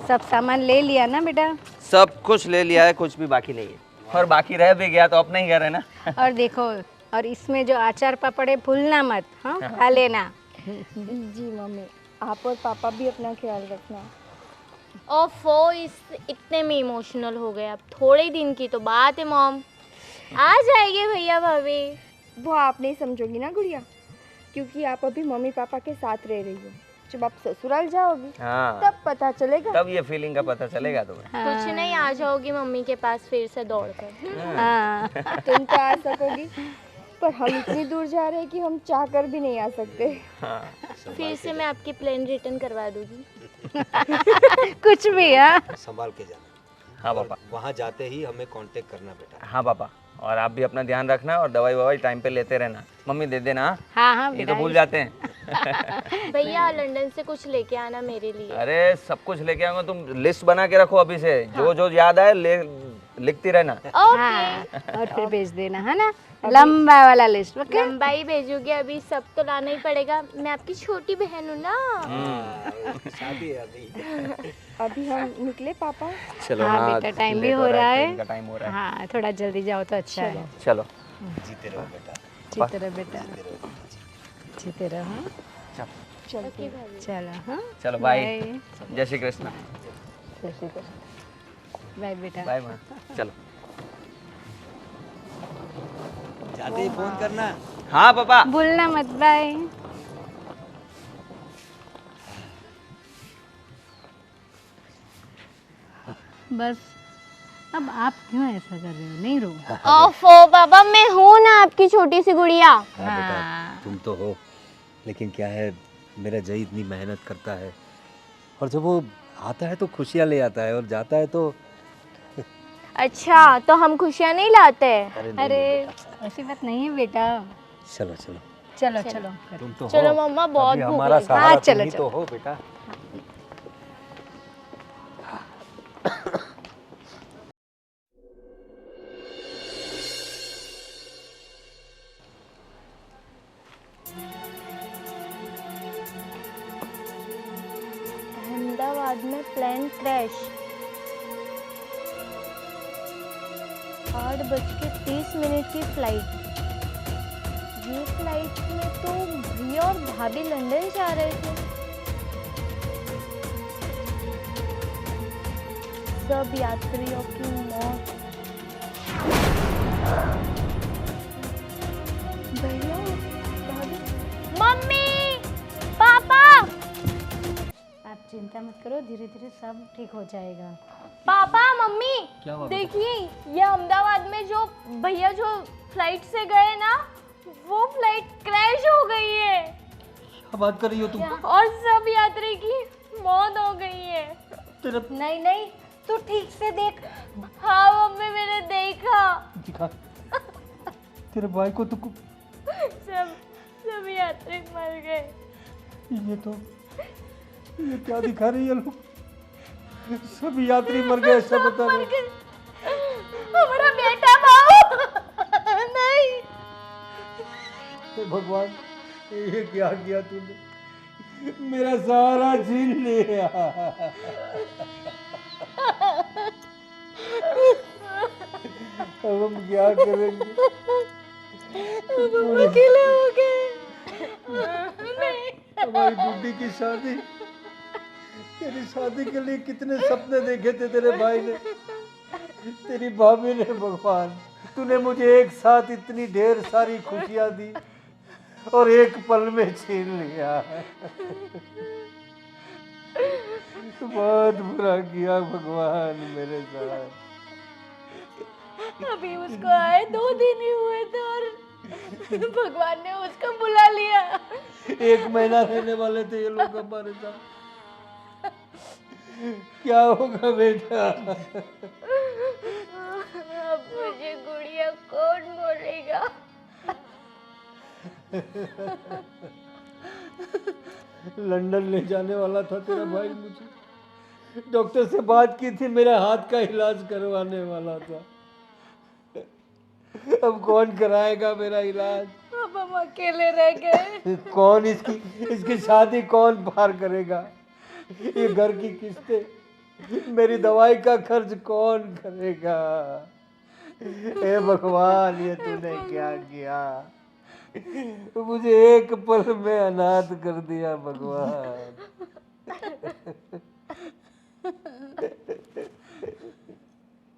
सब सामान ले लिया ना बेटा? सब कुछ ले लिया है, कुछ भी बाकी नहीं है, और बाकी रह भी गया तो अपने ही घर है ना। और देखो, और इसमें जो अचार पापड़ है भूलना मत, हाँ खा लेना। जी मम्मी, आप और पापा भी अपना ख्याल रखना। ओफो, इतने में इमोशनल हो गए। अब थोड़े दिन की तो बात है मॉम, आ जाएंगे भैया भाभी। वो आप नहीं समझोगी ना गुड़िया, क्योंकि आप अभी मम्मी पापा के साथ रह रही हो। जब आप ससुराल जाओगी हाँ, तब पता चलेगा। तब ये फीलिंग का पता चलेगा तुम्हें। कुछ नहीं, आ जाओगी मम्मी के पास फिर से दौड़कर। हाँ तुम तो आ सकोगी, पर हम इतनी दूर जा रहे हैं कि हम चाह कर भी नहीं आ सकते। हाँ फिर से मैं आपकी प्लेन रिटर्न करवा दूंगी। कुछ भी। हाँ संभाल के जाना। हाँ पापा। वहाँ जाते ही हमें कांटेक्ट करना बेटा। हाँ पापा, और आप भी अपना ध्यान रखना और दवाई ववाई टाइम पे लेते रहना। मम्मी दे देना। हाँ हाँ ये तो भूल जाते हैं। भैया लंदन से कुछ लेके आना मेरे लिए। अरे सब कुछ लेके आऊंगा, तुम लिस्ट बना के रखो अभी से, जो जो याद आए लिखती रहना। हाँ, और फिर भेज देना, है ना, लंबा वाला लिस्ट। ओके, लंबाई भेजोगे, अभी सब तो लाना ही पड़ेगा, मैं आपकी छोटी बहन हूँ ना। शादी है अभी। अभी हम निकले पापा। चलो। हाँ बेटा, टाइम भी हो रहा है। का टाइम हो रहा है। हाँ, थोड़ा जल्दी जाओ तो अच्छा है। चलो। जीते रहो बेटा। जीते रहो बेटा, जीते रहो। चलो। चलो हाँ, चलो बाय। जय श्री कृष्ण। बाय बेटा। बाय माँ। चलो। जाते ही फोन करना। हाँ पापा। भूलना मत। बाय। बस, अब आप क्यों ऐसा कर रहे हो? नहीं रो। ओफो पापा, मैं हूँ ना आपकी छोटी सी गुड़िया। हाँ बेटा, तुम तो हो, लेकिन क्या है, मेरा जय इतनी मेहनत करता है, और जब वो आता है तो खुशियाँ ले आता है, और जाता है तो अच्छा, तो हम खुशियाँ नहीं लाते? अरे ऐसी बात नहीं है बेटा। चलो चलो। चलो चलो तुम तो चलो हो, मम्मा, बहुत अभी भूख हमारा लगी। सहारा हाँ, तुम चलो, ही तो हो बेटा। अहमदाबाद में प्लेन क्रैश, 8:30 की फ्लाइट। ये फ्लाइट में तो भैया और भाभी लंदन जा रहे थे। सब यात्रियों की मौत। भैया, भाभी, मम्मी, पापा। आप चिंता मत करो, धीरे धीरे सब ठीक हो जाएगा। पापा, मम्मी, देखिए ये अहमदाबाद में जो भैया जो फ्लाइट से गए ना, वो फ्लाइट क्रैश हो गई है। बात कर रही हो तुम? और सब यात्री की मौत हो गई है। तेरा नहीं नहीं, तू ठीक से देख। हाँ मम्मी, मैंने देखा। दिखा तेरे भाई को तो सब यात्री मर गए। ये क्या दिखा रही है लोग? सब यात्री मर गए, सब बता रहे। हमारा बेटा बाबू नहीं। हे भगवान, ये क्या किया तूने? मेरा सारा छीन लिया। अब हम क्या करेंगे? हम अकेले हो गए। हमारी बूढ़ी की शादी, तेरी शादी के लिए कितने सपने देखे थे तेरे भाई ने, तेरी भाभी ने। भगवान, तूने मुझे एक साथ इतनी ढेर सारी खुशियां दी और एक पल में छीन लिया। बहुत बुरा किया भगवान मेरे साथ। अभी उसको आए 2 दिन ही हुए थे और भगवान ने उसको बुला लिया। 1 महीना रहने वाले थे ये लोग हमारे साथ। क्या होगा बेटा? अब मुझे गुड़िया कौन बोलेगा? लंदन ले जाने वाला था तेरा भाई मुझे। डॉक्टर से बात की थी, मेरा हाथ का इलाज करवाने वाला था। अब कौन कराएगा मेरा इलाज? अब हम अकेले रह गए। कौन इसकी शादी कौन पार करेगा? ये घर की किस्तें, मेरी दवाई का खर्च कौन करेगा? हे भगवान, ये तूने क्या किया? मुझे एक पल में अनाथ कर दिया भगवान।